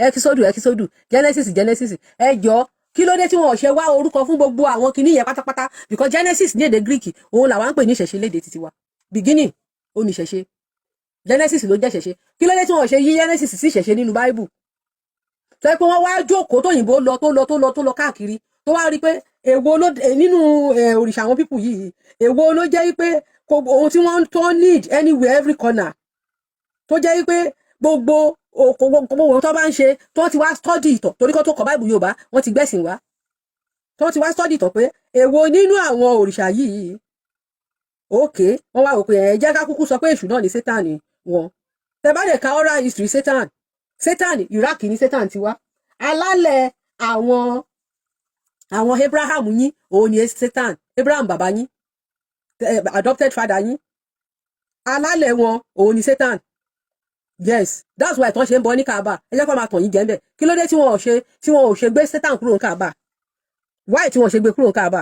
Exodus Genesis ẹ jọ̀ọ́ kí ló dé tí wọn ò ṣe wá orúkọ fún gbogbo àwọn kinní yẹn pátápátá because Genesis ní èdè Greek òun làwọn ń pè ní ìṣẹ̀ṣe lédè títí wa beginning ó ní ìṣẹ̀ṣe Genesis ló jẹ́ ìṣẹ̀ṣe kí ló dé tí wọn ò ṣe yí Genesis sí ìṣẹ̀ṣe nínú Bible tó yẹ pé wọ́n wá jókòó tóyìnbó tó lọ káàkiri tó wá rí pé èwo ló nínú òrìṣà àwọn pípù yìí èwo ló jẹ́ pé ohun tí wọ́n tó need anywhere every corner tó jẹ́ pé gbogbo tó bá ń ṣe tó ti wá study ìtàn torí kó tó kọ Bible Yorùbá wọ́n ti gbẹ̀sìn wá tó ti wá study ìtàn pé èwo nínú àwọn òrìṣà yìí òkè wọ́n wá òkè ẹ̀ jẹ́ ká kúkú sọ pé èṣù náà ni Sátánì wọn tẹ bá lè ka oral history Sátánì Iraq ní Sátánì ti wá alálẹ̀ àwọn Abraham yín òun ni Sátánì Abraham bàbá yín adopted father yín alálẹ̀ wọn òun ni Sátánì yes that's why tán ṣe ń bọ ní Kaaba ẹ jẹ́ kó máa tàn yín jẹ́ ń bẹ̀ kí ló dé tí wọn ò ṣe gbé Sátánì kúrò ní Kaaba why tí wọn ò ṣe gbé kúrò ní Kaaba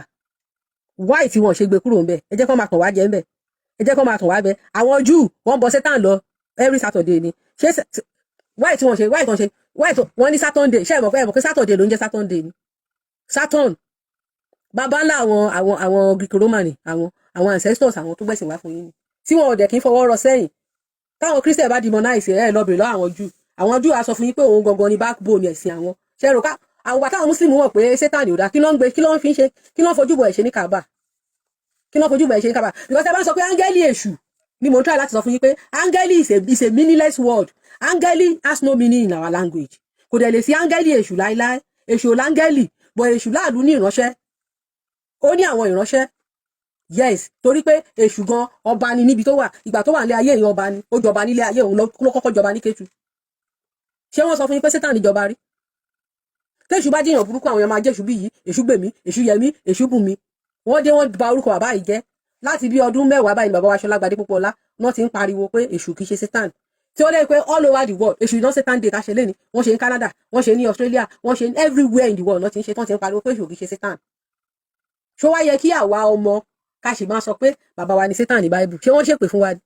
why tí wọn ò ṣe gbé kúrò ń bẹ̀ ẹ jẹ́ kó máa tàn wá jẹ́ ń bẹ̀ ẹ jẹ́ kó máa tàn wá bẹ̀ àwọn Júù wọ́n bọ Sátánì lọ every Saturday ni ṣé why tí wọ́n ní Saturday ṣé ẹ mọ̀ pé Saturday ló ń jẹ́ Saturday ni Saturn bàbá ńlá àwọn Greek Roman àwọn ancestors àwọn tó gbẹ̀sìn wá fún yín ni tí wọn ò dẹ̀ kí ń fọwọ́ rọ sẹ́yìn táwọn Christian bá demonize ẹ lọ bèrè lọ àwọn Júù á sọ fún yín pé òun gangan ni backbone ẹ̀sìn àwọn ṣe rò ká àwọn bàtà àwọn Muslim mọ̀ pé Sátánì ò dá kí ló ń gbé kí ló ń fi ń ṣe kí ló ń fojú bọ̀ ẹ̀ ṣe ní Kaaba because ẹ bá ń sọ pé áńgẹ́lì èṣù ni mo ń try láti sọ fún yín pé áńgẹ́lì is a meaningless word áńgẹ́lì has no meaning in our language kò dẹ̀ lè sí áńgẹ́lì èṣù láíláí èṣù ò láńgẹ́lì bọ̀ èṣù láàlú ní ìránṣẹ́ ó ní àwọn ìránṣẹ́ yes torí pé èṣù gan ọba ni níbi tó wà ìgbà tó wà nílé ayé èèyàn ọba ni ó jọba nílé ayé òun ló kọ́kọ́ jọba ní Kétu ṣé wọ́n sọ fún yín pé Sátánì jọba rí téṣù bá jẹ́yàn burúkú àwọn èèyàn máa jẹ́ èṣù bí yìí èṣù gbèmí èṣù yẹmí èṣù bùnmi wọ́n dé wọ́n ba orúkọ bàbá yìí jẹ́ láti bí ọdún mẹ́wàá báyìí bàbá wa Ṣọlágbadé Pópóọlá wọ́n ti ń pariwo pé èṣù kìí ṣe Sátánì tí ó lè pé all over the world èṣù iná Sátánì dé ká ṣe léni wọ́n ṣe ní Canada wọ́n ṣe ní Australia wọ́n ṣe ní everywhere in the world wọ́n ti ń ṣe tán ti ń pariwo pé èṣù kìí ṣe Sátánì ṣó wá yẹ kí àwa ọmọ ká sì máa sọ pé bàbá wa ni Sátánì Bible ṣé wọ́n ṣèpè fún wa ni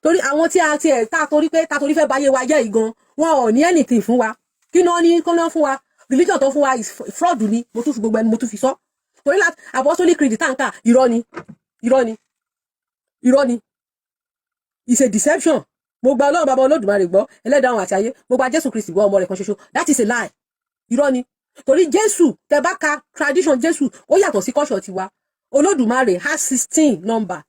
torí àwọn tí a ti ẹ̀ ta torí fẹ́ báyé wa jẹ́ ìgan wọn ò ní anything fún wa kí náà ní kọ́ náà fún wa religion tó fún wa is fraud ni mo tún fi gbogbo ẹni mo tún fi sọ torí láti apostolic creed tanka irọ́ ni it's a deception mo gba Ọlọ́run bàbá Olódùmarè gbọ́ ẹlẹ́dàá àwọn àti ayé mo gba Jésù Kristi gbọ́ ọmọ rẹ̀ kan ṣoṣo that is a lie irọ́ ni torí Jésù tẹ́ bá ka tradition Jésù ó yàtọ̀ sí culture tiwa Olódùmarè has 16 number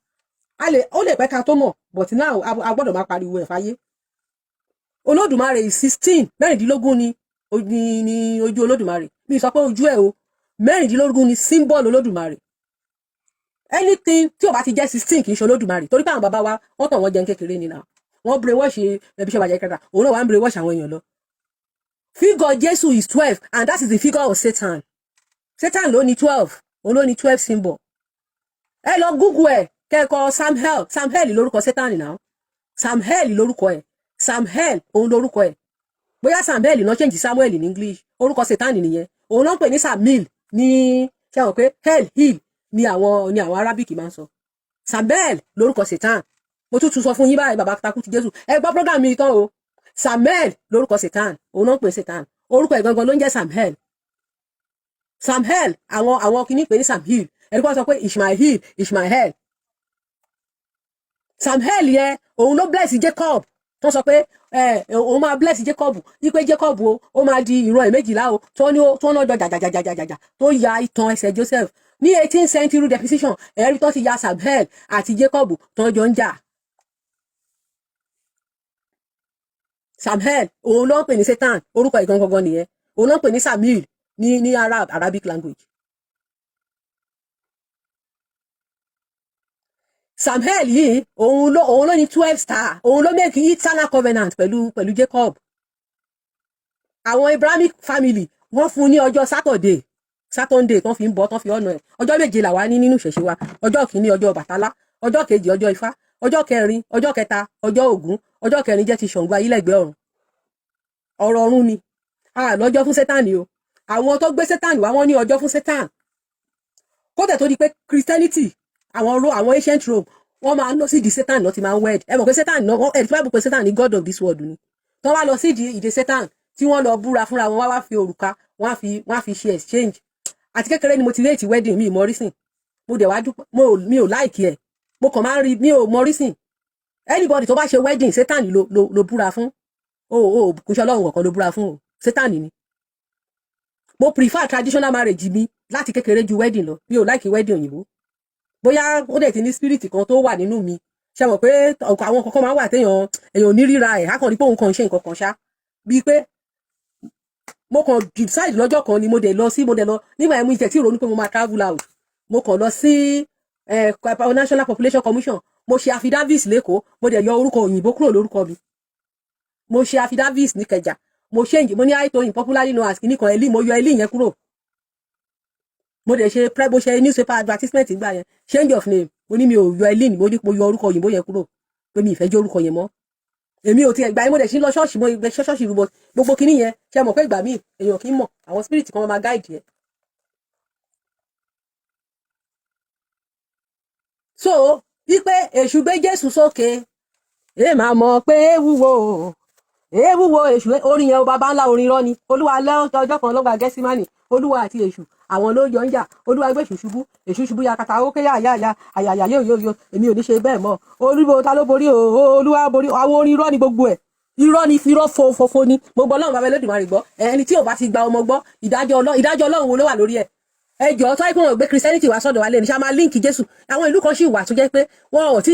ó lè pẹ́ ká tó mọ̀ but now a gbọ́dọ̀ máa pariwo ẹ̀ fáyé Olódùmarè is 16 mẹ́rìndínlógún ni ojú Olódùmarè mi sọ pé ojú ẹ̀ o mẹ́rìndínlógún ni symbol Olódùmarè anything tí ó bá ti jẹ́ 16 kì í ṣe Olódùmarè torí pé àwọn bàbá wa wọ́n tàn wọ́n jẹun kékeré ni náà wọ́n brainwash ẹbí ṣe bàjẹ́ kẹta òun náà wà ń brainwash àwọn èèyàn lọ figure Jésù is 12 and that is the figure of Satan ló ní 12 òun ló ní 12 symbol ẹ lọ Google ẹ kẹ́kọ̀ọ́ Samhel lórúkọ Sátánì náà Samhel lórúkọ ẹ̀ Samhel òun lórúkọ ẹ̀ bóyá Samhel náà change Samuel in English orúkọ Sátánì nìyẹn òun náà ń pè ní Samil ní ṣe àwọn pé hill ni àwọn Arabic máa ń sọ Samhel lórúkọ Sátánì mo tún sọ fún yín báyìí Baba Taku ti Jésù ẹ gbọ́ program mi tán o Samhel lórúkọ Sátánì òun náà ń pè Sátánì orúkọ ẹ̀ gangan ló ń jẹ́ Samhel àwọn kìíní pè ní Samhil ẹni kan sọ pé Ishmael Samhel yẹn òun ló bless Jacob tó sọ pé òun máa bless Jacob wípé Jacob ó máa di ìran ẹ̀ méjìlá o tó náà jọ jàjàjàjàjà tó ya ìtàn ẹsẹ̀ Joseph ní 18th century deposition ẹ̀rí tó ti ya Samhel àti Jacob tó jọ ń jà Samhel òun ló ń pè ní Satan orúkọ ìgangangan nìyẹn òun ló ń pè ní Samil ní Arabic language Samhel yìí òun ló ní 12 star òun ló make eternal covenant pẹ̀lú Jacob àwọn Abrahamic family wọ́n fún ní ọjọ́ Saturday Saturday tán fi ń bọ tán fi ọ̀nà ẹ̀ ọjọ́ méje làwa ní nínú ìṣẹ̀ṣe wa ọjọ́ kìíní ọjọ́ Ọbàtálá ọjọ́ kejì ọjọ́ Ifá ọjọ́ kẹrin ọjọ́ kẹta ọjọ́ Ògún ọjọ́ kẹrin jẹ́ ti Ṣàngó ayílẹ̀gbẹ́ ọ̀run ọ̀rọ̀ ọ̀run ni lọ́jọ́ fún Sátánì o àwọn tó gbé Sátánì wá wọ́n ní ọjọ́ fún Sátánì kódà tó di pé Christianity àwọn ancient Rome wọ́n máa ń lọ sí ìdí Sátánì náà ti máa ń wed ẹ mọ̀ pé Sátánì náà ẹ̀ tí wọ́n bá pè Sátánì ní God of this world ni tó wá lọ sí ìdí Sátánì tí wọ́n lọ búra fúnra wọn wá fi òrùka wọ́n á fi ṣe exchange àti kékeré ni mo ti réètì wedding mi ìmọ̀ rísìn mo dẹ̀ wá dúpọ̀ mi ò láìkí ẹ̀ mo kàn máa ń rí mi ò mọ rísìn anybody tó bá ṣe wedding Sátánì ló búra fún kò ṣe Ọlọ́run kankan ló búra fún o Sátánì ni mo prefer traditional marriage mi láti kékeré ju wedding lọ mi ò láìkí wedding òyìnbó bóyá ó dẹ̀ ti ní spirit kan tó wà nínú mi ṣe mọ̀ pé àwọn kankan máa ń wà èèyàn ní ríra ẹ̀ á kàn rí pé òun kàn ń ṣe nǹkan kan ṣá bíi pé mo kàn decide lọ́jọ́ kan ni mo dẹ̀ lọ nígbà yẹn mo jẹ́ tí ìrònú pé mo máa travel out mo kàn lọ sí National Population Commission mo ṣe affidavit lẹ́kọ̀ọ́ mo dẹ̀ yọ orúkọ òyìnbó kúrò lórúkọ mi mo ṣe affidavit ní Ìkẹjà mo change mo ní àìtóyìn popularly known as kìnnìkan Eli mo yọ Eli yẹn kúrò mo dẹ̀ ṣe mo ṣe newspaper advertisement gbà yẹn change of name mo ní mi ò yọ Eli mo yọ orúkọ òyìnbó yẹn kúrò pé mi ìfẹ́ jẹ́ orúkọ yẹn mọ́ èmi ò tiẹ̀ gbà yín mo dẹ̀ sí lọ ṣọ́ọ̀ṣì mo gbẹ ṣọ́ọ̀ṣì rúbọ gbogbo kinní yẹn ṣe mọ̀ pé ìgbà míì èèyàn kì í mọ̀ àwọn spirit kan máa guide yẹn. so wípé èṣù gbé Jésù sókè máa mọ̀ pé ewúwo èṣù orin yẹn o bàbá ńlá orin irọ́ ni olúwa lọ́jọ́ kan lọ́gbà Gẹ́símánì olúwa àti èṣù àwọn ló yọ ń jà olúwa gbé èṣù ṣubú yakata ó ké yáyáyá àyàyà yóò èmi ò ní ṣe bẹ́ẹ̀ mọ́ olúwo ta ló borí olúwa borí àwọn orin irọ́ ni gbogbo ẹ̀ irọ́ ni fi irọ́ fofo ni gbogbo Ọlọ́run bàbá Olódùmarè gbọ́ ẹni tí ò bá ti gba ọmọ gbọ́ ìdájọ́ Ọlọ́run wo ló wà lórí ẹ̀ ẹjọ́ tó ìpín wọn gbé Christianity wá sọ́dọ̀ wa lé ní ṣá máa líǹkì Jésù àwọn ìlú kan sì wà tó jẹ́ pé wọn ò tí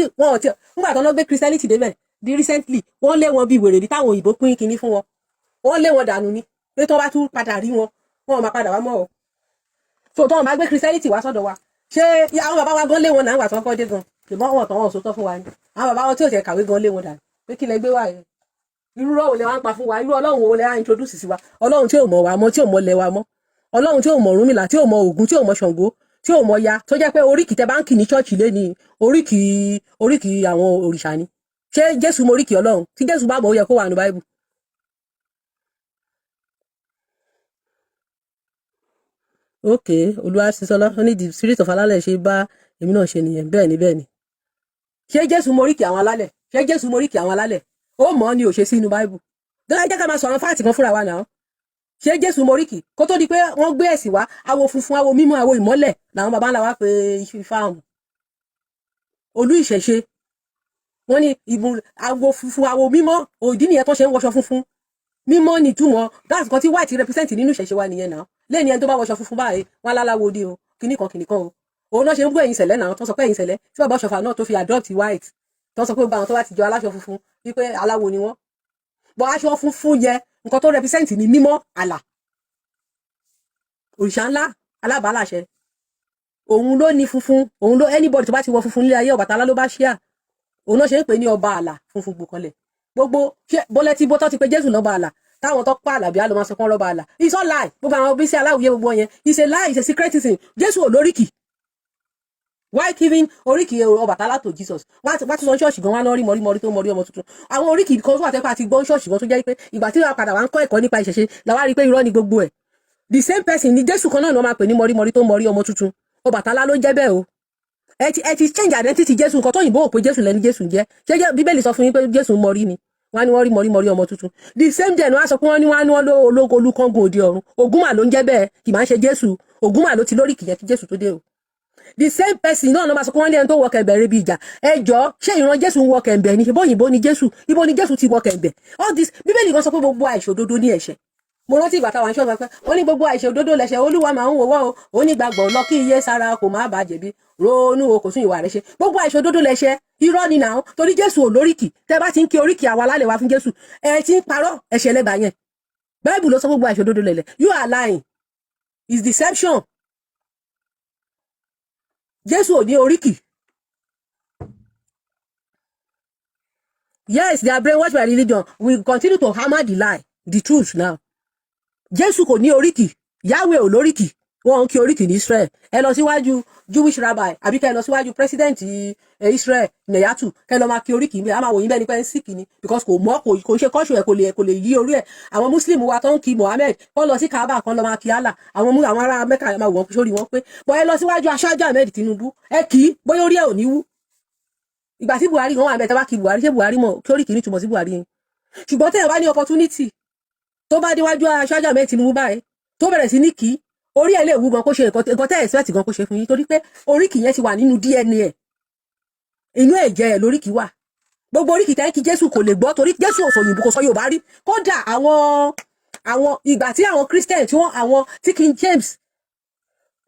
nígbà tó lọ gbé Christianity débẹ̀ di recently wọ́n lé wọn bí wèrè ní táwọn òyìnbó pín kinní fún wọn wọ́n lé wọn dànù ni pé tó bá tún padà rí wọn wọn ò máa padà wá mọ́ ọ so tó wọn bá gbé Christianity wá sọ́dọ̀ wa ṣé àwọn bàbá wa gan lé wọn náà wà tó kọ́ dé gan ṣùgbọ́n wọn tán wọn sọ tán fún wa ni àwọn bàbá wọn tí ò tẹ̀ kàwé gan lé wọn dànù pé kí lẹ gbé wá yẹn irú rọ́wọ́ lẹ wá ń pa fún wa irú Ọlọ́run wo lẹ wá introduce sí wa Ọlọ́run tí ò mọ̀ wa mọ́ tí ò mọ̀ lẹ wa mọ́ Ọlọ́run tí ò mọ̀ Ọ̀rúnmìlà tí ò mọ̀ Ògún tí ò mọ̀ Ṣàngó tí ò mọ̀ ya tó jẹ́ pé oríkì tẹ bá ń kì ní chọ́ọ̀chì lé ní oríkì àwọn òrìṣà ni ṣé Jésù mọ oríkì Ọlọ́run tí Jésù bá mọ̀ ó yẹ kó wà ní Bible. okay Olúwa sísọlá ó ní the spirit of alálẹ̀ ṣe bá èmi náà ṣe nìyẹn bẹ́ẹ̀ ni ṣé Jésù mọ oríkì àwọn alálẹ̀ ṣé Jésù mọ oríkì àwọn alálẹ̀ ó mọ̀ ni ò ṣe sí inú Bible dọ́lá jẹ́ ká máa sọ̀rọ̀ fáàtì kan fúnra wa náà ṣé Jésù mọ oríkì kó tó di pé wọ́n gbé ẹ̀sìn wá awo funfun awo mímọ́ awo ìmọ́lẹ̀ làwọn baba ńlá wa pé Ifá àwọn olú ìṣẹ̀ṣe wọ́n ní ìbùn awo funfun awo mímọ́ òdì nìyẹn tó ṣe ń wọṣọ funfun mímọ́ ni túmọ̀ that's kan tí white represent nínú ìṣẹ̀ṣe wa nìyẹn náà lẹ́ni ẹni tó bá wọṣọ funfun báyìí wọn aláláwo dé o kìnnìkan o òun náà ṣe ń bú ẹ̀yìn sẹ̀lẹ̀ náà tó sọ pé ẹ̀yìn sẹ̀lẹ̀ tí bàbá ọ̀ṣọ́fà náà tó fi adopt white tó sọ pé gbogbo àwọn tó bá ti jọ aláṣọ funfun wípé aláwo ni wọ́n bọ́ aṣọ funfun yẹ nǹkan tó represent ní mímọ́ àlà òrìṣà ńlá alábàálàṣẹ òun ló ní funfun òun ló anybody tó bá ti wọ funfun nílé ayé Ọbàtálá ló bá ṣíà òun náà ṣe ń pè ní ọba àlà funfun gbòkanlẹ̀ gbogbo ṣé bọ́lẹ́tì bọ́tọ́ ti pé Jésù lọ́ba àlà táwọn tó pa àlàbí á lọ máa sọ kán lọ́ba àlà it's all lie gbogbo àwọn bí sí aláwùyé gbogbo yẹn it's a lie it's a secretism Jésù ò lóríkì why giving oríkì Ọbàtálá to Jesus wá ti sọ ṣọ́ọ̀ṣì gan wá lọ́rí mọ́rí tó mọ́rí ọmọ tuntun àwọn oríkì kan tó wà tẹ́pẹ́ àti gbọ́n ṣọ́ọ̀ṣì gan tó jẹ́ pé ìgbà tí wọ́n padà wá ń kọ́ ẹ̀kọ́ nípa ìṣẹ̀ṣe làwa rí pé irọ́ ni gbogbo ẹ̀ the same person ni Jésù kan náà ni wọ́n máa pè ní mọ́rí tó mọ́rí ọmọ tuntun Ọbàtálá ló jẹ́ bẹ́ẹ̀ o ẹ ti change identity Jésù nǹkan tó yìnbó ò pé Jésù lẹni Jésù jẹ́ ṣé Bíbélì sọ fún yín pé Jésù mọ́rí ni wọ́n á ní wọ́n rí mọ́rí ọmọ tuntun the same day ni wọ́n á sọ pé wọ́n ní ológo olúkọ́ngùn òde ọ̀run Ògúnmà ló ń jẹ́ bẹ́ẹ̀ kì máa ń ṣe Jésù Ògúnmà ló ti lórí kìyẹn kí Jésù tó dé o the same person náà ló máa sọ pé wọ́n ní ẹni tó wọ kẹ̀mbẹ̀ rẹ̀ bí ìjà ẹjọ́ ṣé ìran Jésù ń wọ kẹ̀mbẹ̀ ni ṣe bóyìnbó ni Jésù ibo ni Jésù ti wọ kẹ̀mbẹ̀ all this Bíbélì kan sọ pé gbogbo àìṣòdodo ní ẹ̀ṣẹ̀ mo rántí ìgbà táwọn aṣọ́gbà pé wọ́n ní gbogbo àìṣòdodo lẹ̀ṣẹ̀ Olúwa máa ń wọ́wọ́ o onígbàgbọ́ lọ kí iye sára kò má bàa jẹ̀bi ronú o kò sún ìwà rẹ̀ ṣe gbogbo àìṣòdodo lẹ̀ṣẹ̀ irọ́ ni nàá torí Jésù ò lóríkì tẹ́ bá ti ń kí oríkì àwa lálẹ́ wa fún Jésù ẹ ti ń parọ́ ẹ̀ṣẹ̀ lẹ́bà yẹn Bible ló sọ gbogbo àìṣòdodo lẹ̀lẹ̀ you are lying is deception Jésù ò ní oríkì yes they are brainwashed by religion we continue to hammer the lie the truth now Jésù kò ní oríkì Yahweh ò lóríkì wọ́n kí oríkì ní Israel. Ẹ lọ síwájú Jewish rabbi àbí kẹ́ lọ síwájú president Israel Neyatu kẹ́ lọ máa kí oríkì ńbẹ̀. A máa wò yín bẹ́ẹ̀ ni pé ń sick ni because kò mọ̀ kò ṣe kọ́ṣù ẹ̀ kò lè yí orí ẹ̀. Àwọn Muslim wa tó ń kí Mohammed kọ́ lọ sí Kaaba kan lọ máa kí Allah. Àwọn ará Mẹ́kà máa wọ́n sórí wọn pé bọ́ ẹ lọ síwájú aṣáájú Ahmed Tinubu ẹ kì í bóyá orí ẹ̀ ò ní wú. Ìgbà tí Buhari wọn wà bẹ́ẹ̀ tẹ́ bá kí Buhari ṣé Buhari mọ̀ kí oríkì ní túmọ̀ sí Buhari yẹn. Ṣùgbọ́n tẹ́ ẹ bá ní opportunity tó bá déwájú aṣáájú Ahmed Tinubu báyìí tó bẹ̀rẹ̀ sí ní kí orí ẹ̀ lè wú gan kó ṣe nǹkan tẹ́ expect gan kó ṣe fún yín torí pé oríkì yẹn ti wà nínú DNA ẹ̀ inú ẹ̀jẹ̀ ẹ̀ lóríkì wà. Gbogbo oríkì tẹ́ kí Jésù kò lè gbọ́ torí Jésù ò sọ òyìnbó kò sọ Yorùbá rí. Kódà àwọn ìgbà tí àwọn Christian tí King James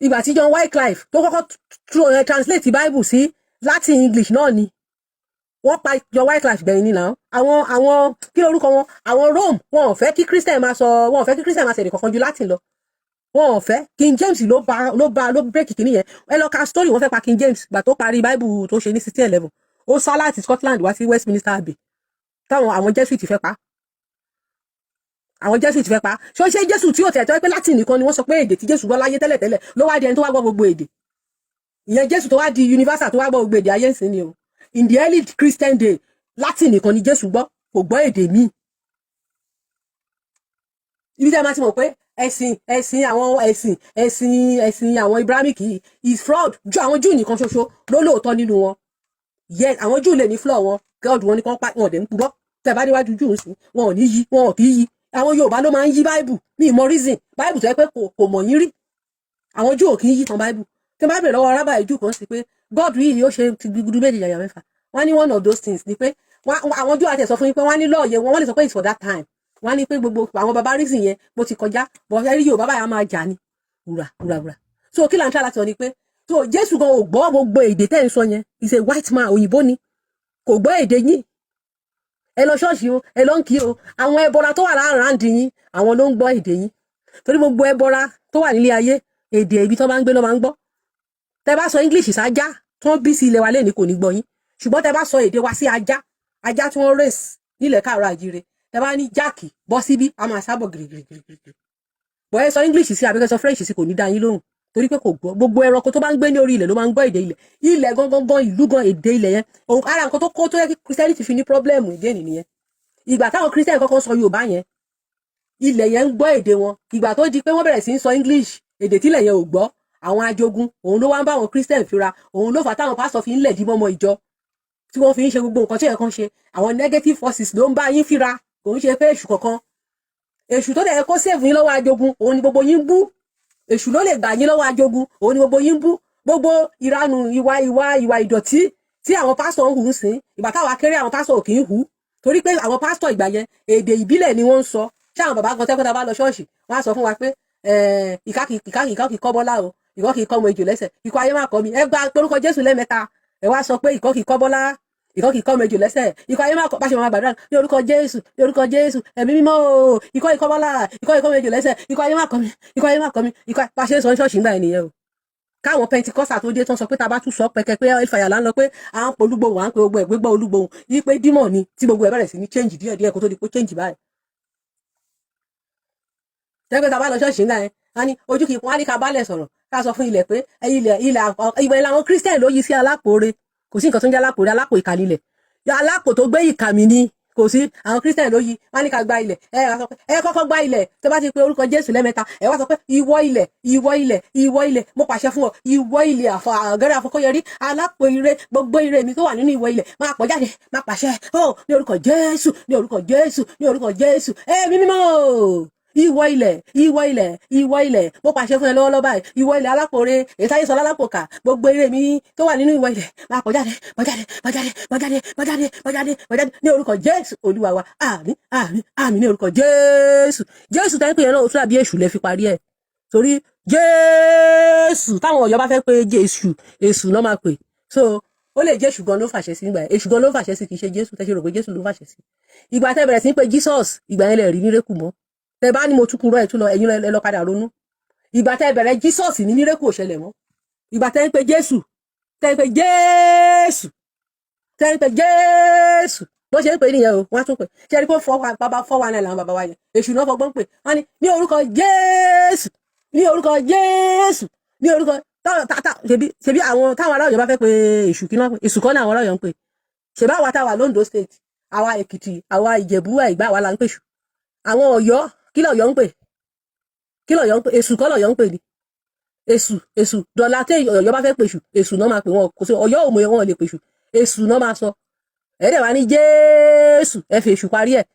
ìgbà tí John Wycliffe tó kọ́kọ́ translate Bible sí Latin English náà ni wọ́n pa John Wycliffe gbẹ̀yìn ni náà. Àwọn kí lórúkọ wọn àwọn Rome wọn ò fẹ́ kí Christian máa ṣe èdè kankan ju Latin lọ. Wọn ò fẹ́ King James ló break kìíní yẹn. Ẹ lọ ka story wọ́n fẹ́ pa King James gbà tó parí Bible tó ṣe ní 1611 ó sá láti Scotland wá sí Westminster Abbey táwọn àwọn Jesuit fẹ́ pa. Àwọn Jesuit fẹ́ pa ṣé Jésù tí ó tẹ̀ tọ́ pé Latin nìkan ni wọ́n sọ pé èdè tí Jésù gbọ́ láyé tẹ́lẹ̀tẹ́lẹ̀ ló wá di ẹni tó wá gbọ́ gbogbo èdè. Ìyẹn Jésù tó wá di universal tó wá gbọ́ gbogbo èdè ayé ìsìn ni o. In the early Christian day Latin nìkan ni Jésù gbọ́ kò gbọ́ èdè míì. Ibi tí a máa ti mọ̀ pé ẹ̀sìn àwọn Abrahamic yìí is fraud ju àwọn Júù nìkan ṣoṣo ló lóòótọ́ nínú wọn. Yes àwọn Júù lè ní flaw wọn God wọn ní kán pa wọn dẹ̀ ń purọ́ tẹ̀ bá déwájú Júù sí wọn ò ní yí wọn ò kì í yí. Àwọn Yorùbá ló máa ń yí Bible ní ìmọ̀ reason Bible tó yẹ pé kò mọ̀ yín rí. Àwọn Júù ò kì í yí tán Bible. Tí bá bèrè lọ́wọ́ rábà Júù kan sí pé God yìí ó ṣe ti gudu méjì yàyà mẹ́fà. Wọ́n ní one of those things ni pé àwọn Júù àti ẹ̀ sọ fún yín pé wọ́n ní lọ́ọ̀yẹ wọ́n lè sọ pé it's for that time. Wọ́n ní pé gbogbo àwọn barbarism yẹn bó ti kọjá bọ̀ ẹ̀rí Yorùbá báyà máa jà ní wùrà. So kí là ń try láti sọ ni pé so Jésù gan ò gbọ́ gbogbo èdè tẹ́ ń sọ yẹn is a white man òyìnbó ni kò gbọ́ èdè yín. Ẹ lọ ṣọ́ọ̀ṣì o ẹ lọ ń kí o àwọn ẹbọra tó wà láàárín yín àwọn ló ń gbọ́ èdè yín torí gbogbo ẹbọra tó wà nílé ayé èdè ibi tó bá ń gbé ló máa ń gbọ́. Tẹ́ bá sọ English sájá tó ń bí sí ilẹ̀ wa lẹ́ni kò ní gbọ́ yín ṣùgbọ́n tẹ́ bá sọ èdè wa sí ajá tí wọ́n race nílẹ̀ káàárọ̀ àjíire tẹ́ bá ní jáàkì bọ́ síbí a máa sábọ̀ gírígírí bọ́ ẹ sọ English sí àbíkẹ́ sọ French sí kò ní dá yín lóhùn torí pé kò gbọ́ gbogbo ẹranko tó bá ń gbé ní orí ilẹ̀ ló máa ń gbọ́ èdè ilẹ̀ gangan ìlú gan èdè ilẹ̀ yẹn ara nǹkan tó kó tó yẹ kí Christianity fi ní problem again nìyẹn. Ìgbà táwọn Christian kọ́kọ́ sọ Yorùbá yẹn ilẹ̀ yẹn ń gbọ́ èdè wọn ìgbà tó di pé wọ́n bẹ̀rẹ̀ sí ń sọ English èdè tílẹ̀ yẹn ò gbọ́ àwọn ajogun òun ló wá ń bá àwọn Christian fira òun ló fà táwọn pásítọ̀ fi ń lẹ̀ dímọ́mọ́ ìjọ tí wọ́n fi ń ṣe gbogbo nǹkan tí ẹ̀ kan ṣe àwọn negative forces ló ń bá yín fira kò ń ṣe pé èṣù kankan èṣù tó dẹ̀ kó save yín lọ́wọ́ ajogun òun ni gbogbo yín bú èṣù ló lè gbà yín lọ́wọ́ ajogun òun ni gbogbo yín bú gbogbo ìranù ìwà ìdọ̀tí tí àwọn pásítọ̀ ń hù sí ìgbà táwa kéré àwọn pásítọ̀ kì í hù torí pé àwọn pásítọ̀ ìgbà yẹn èdè ìbílẹ̀ ni wọ́n ń sọ ṣé àwọn bàbá gan tẹ́kọ̀tà bá lọ ṣọ́ọ̀ṣì wọ́n á sọ fún wa pé ìkà kì í kọ́ bọ́lá o ìkọ́ kì í kọ́ ọmọ ejò lẹ́sẹ̀ ikọ̀ ayé má kọ́ mi ẹ gba torúkọ Jésù lẹ́mẹ́ta ẹ wá sọ pé ìkọ́ kì í kọ́ bọ́lá ìkọ́ kì í kọ́ ọmọ ejò lẹ́sẹ̀ ikọ̀ ayé má kọ́ bá ṣe máa gbàdúrà ní orúkọ Jésù ẹ̀mí mímọ́ o ìkọ́ ìkọ́ bọ́lá ìkọ́ ìkọ́ ọmọ ejò lẹ́sẹ̀ ikọ̀ ayé má kọ́ mi ikọ̀ ayé má kọ́ mi ikọ̀ bá ṣe ń sọ ní ṣọ́ọ̀ṣì ńgbà ènìyàn o káwọn Pentecostal tó dé tán sọ pé tá a bá tún sọ pẹkẹ pé ìfàyà là ń lọ pé à ń polúgbòhùn à ń pe gbogbo ẹ̀ gbégbọ́ olúgbòhùn yí pé dímọ̀ ni tí gbogbo ẹ̀ bẹ̀rẹ̀ sí ní change díẹ̀díẹ̀ kó tó di pé change báyìí tẹ́gbẹ́ tá a bá lọ ṣọ́ọ̀ṣì ńlá yẹn a ní ojú kìí wọ́n á ní ká bálẹ̀ sọ̀rọ̀ ká sọ fún ilẹ̀ pé ilẹ̀ àwọn Christian ló yí sí alápòore kò sí nǹkan tó ń jẹ́ alápòore alápò ìkà nílẹ̀ alápò tó gbé ìkà mi ni kò sí àwọn Christian ló yí wọ́n á ní ká gba ilẹ̀ ẹ kọ́kọ́ gba ilẹ̀ tó bá ti pe orúkọ Jésù lẹ́mẹ́ta ẹ wá sọ pé ìwọ ilẹ̀ mo pàṣẹ fún ọ ìwọ ilẹ̀ àgẹ́rẹ́ àfọkọ́yẹrí alápò ire gbogbo ire mi tó wà nínú ìwọ ilẹ̀ máa pọ̀ jáde máa pàṣẹ ní orúkọ Jésù ní orúkọ Jésù ní orúkọ Jésù mímọ́ ìwọ ilẹ̀ mo pàṣẹ fún ẹ lọ́wọ́lọ́wọ́ báyìí ìwọ ilẹ̀ alápòore èyí táyé sọ lálápòkà gbogbo eré mi tó wà nínú ìwọ ilẹ̀ máa pọ̀ jáde ní orúkọ Jésù Olúwa wa àmín ní orúkọ Jésù táyé pé yẹn náà ó tún àbí èṣù lẹ fi parí ẹ̀ torí Jésù táwọn Ọ̀yọ́ bá fẹ́ pé Jésù èṣù náà máa pè so ó lè jésù gan ló fàṣẹ sí ìgbà èṣù gan ló fàṣẹ sí kì í ṣe Jésù tẹ́ ṣe rò pé Jésù ló fàṣẹ sí ìgbà tẹ́ bẹ̀rẹ̀ sí pé Jesus ìgbà yẹn lẹ rí mírèkù mọ́ tẹ́ bá ní mo tún kúrò ẹ̀ tún lọ ẹ̀yin ẹ lọ padà ronú ìgbà tẹ́ bẹ̀rẹ̀ Jesus ní mírèkù ò ṣẹlẹ̀ mọ́ ìgbà tẹ́ ń pe Jésù bó ṣe ń pè nìyẹn o wọ́n á tún pè ṣe rí pé bàbá 419 làwọn bàbá wa yẹn èṣù náà fọgbọ́n pè wọ́n ní orúkọ Jésù ní orúkọ Jésù ní orúkọ ṣebí àwọn táwọn ará Ọ̀yọ́ bá fẹ́ pé èṣù kí náà èṣù kọ́ ní àwọn ará Ọ̀yọ́ ń pè ṣèbá àwa táwa l'Ondo state àwa Èkìtì àwa Ìjẹ̀bú Ẹ̀gbá àwa là ń pèṣù àwọn Ọ̀yọ́ kí l'Ọ̀yọ́ ń pè kí l'Ọ̀yọ́ ń pè èṣù kọ́ l'Ọ̀yọ́ ń pè ní èṣù dọ̀là tí Ọ̀yọ́ bá fẹ́ pèṣù èṣù náà máa pè wọn kò sí Ọ̀yọ́ òmòye wọn lè pèṣù èṣù náà máa sọ ẹ̀ẹ́dẹ̀ wá ní Jésù ẹ fi èṣù parí ẹ̀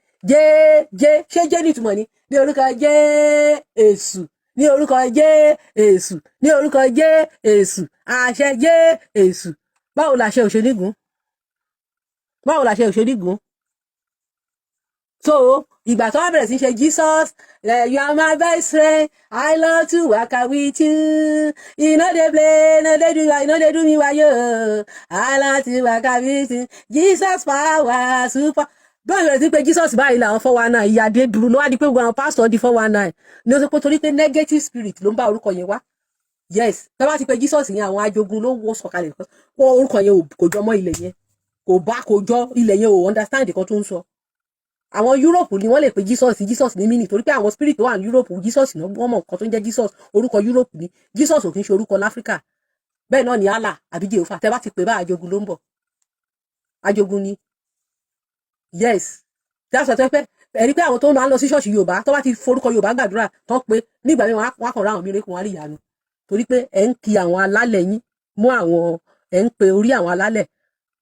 ṣé jẹ́ nítumọ̀ ní orúkọ Jésù ní orúkọ Jésù ní orúkọ Jésù àṣẹ Jésù báwo làṣẹ òṣèlígún báwo làṣẹ òṣèlígún so ìgbà tó wá bẹ̀rẹ̀ sí ṣe Jesus you are my best friend I love to waka with you you no dey play no dey do me wayo I love to waka with you Jesus power super báwo lè ti pé Jesus báyìí làwọn 419 ìyáde dúró ló wá di pé gbogbo àwọn pásítọ̀ di 419 ní oṣù pé torí pé negative spirit ló ń bá orúkọ yẹn wá yes tó bá ti pé Jesus yẹn àwọn ajogun ló wọ́ sọ̀kalẹ̀ kó orúkọ yẹn kò jọ mọ́ ilẹ̀ yẹn kò jọ ilẹ̀ yẹn ò understand nǹkan tó ń sọ àwọn Europe ni wọ́n lè pe Jesus ní mínì torí pé àwọn spirit tó wà ní Europe Jesus náà wọ́n mọ̀ nǹkan tó ń jẹ́ Jesus orúkọ Europe ni Jesus ò kì í ṣe orúkọ láfíríkà bẹ́ẹ̀ náà ni Allah àbí Jehova tẹ́ bá ti pè bá ajogun ló ń bọ̀ ajogun ni yes that's what pé ẹ̀rí pé àwọn tó ń lọ sí ṣọ́ọ̀ṣì Yorùbá tó bá ti forúkọ Yorùbá gbàdúrà tán pé nígbà míì wọ́n á kàn ra àwọn mìíràn kún wá rí ìyanu torí pé ẹ̀ ń ki àwọn alálẹ̀ yín mọ́ àwọn ẹ̀ ń pe orí àwọn alálẹ̀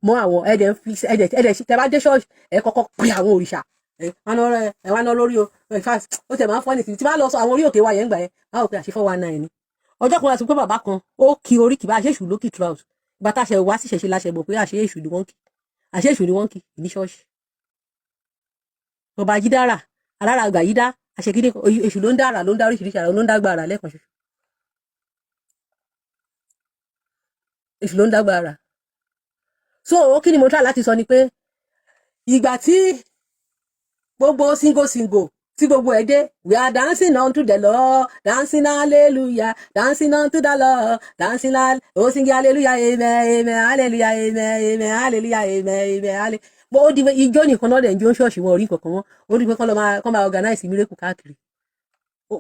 mọ́ àwọn ẹ̀dẹ̀ ń fi ẹ̀dẹ̀ tẹ́ bá dé ṣọ́ọ̀ṣì ẹ̀ kọ́kọ́ pe àwọn òrìṣà ẹ̀ wá ná lórí o ó tẹ̀ máa ń fọ́ ní tí bá lọ sọ àwọn orí òkè wa yẹn gbà yẹn báwo pé àṣẹ 419 ni ọjọ́ kan láti pé bàbá kan ó ki orí kì bá àṣẹ èṣù lókì trout ìgbà tá a ṣe wá sí ṣẹ̀ṣẹ̀ láṣẹ mọ̀ pé àṣẹ èṣù ni wọ́n kì ní ṣọ́ọ̀ṣì ọba jídára alára àgbà yídá àṣekíní èṣù ló ń dára ló ń dá oríṣiríṣi ara ló ń dágbára lẹ́ẹ̀kan ṣoṣo èṣù ló ń dágbára so kí ni mo try láti sọ ni pé ìgbà tí gbogbo single tí gbogbo ẹ̀ dé we are dancing unto the Lord dancing hallelujah dancing unto the Lord dancing oh sing hallelujah amen amen hallelujah amen amen hallelujah amen amen hallelujah bó ó di pé ijó nìkan náà dẹ̀ ń jó ṣọ́ọ̀ṣì wọn orí nǹkan wọn ó di pé kán máa organize miracle káàkiri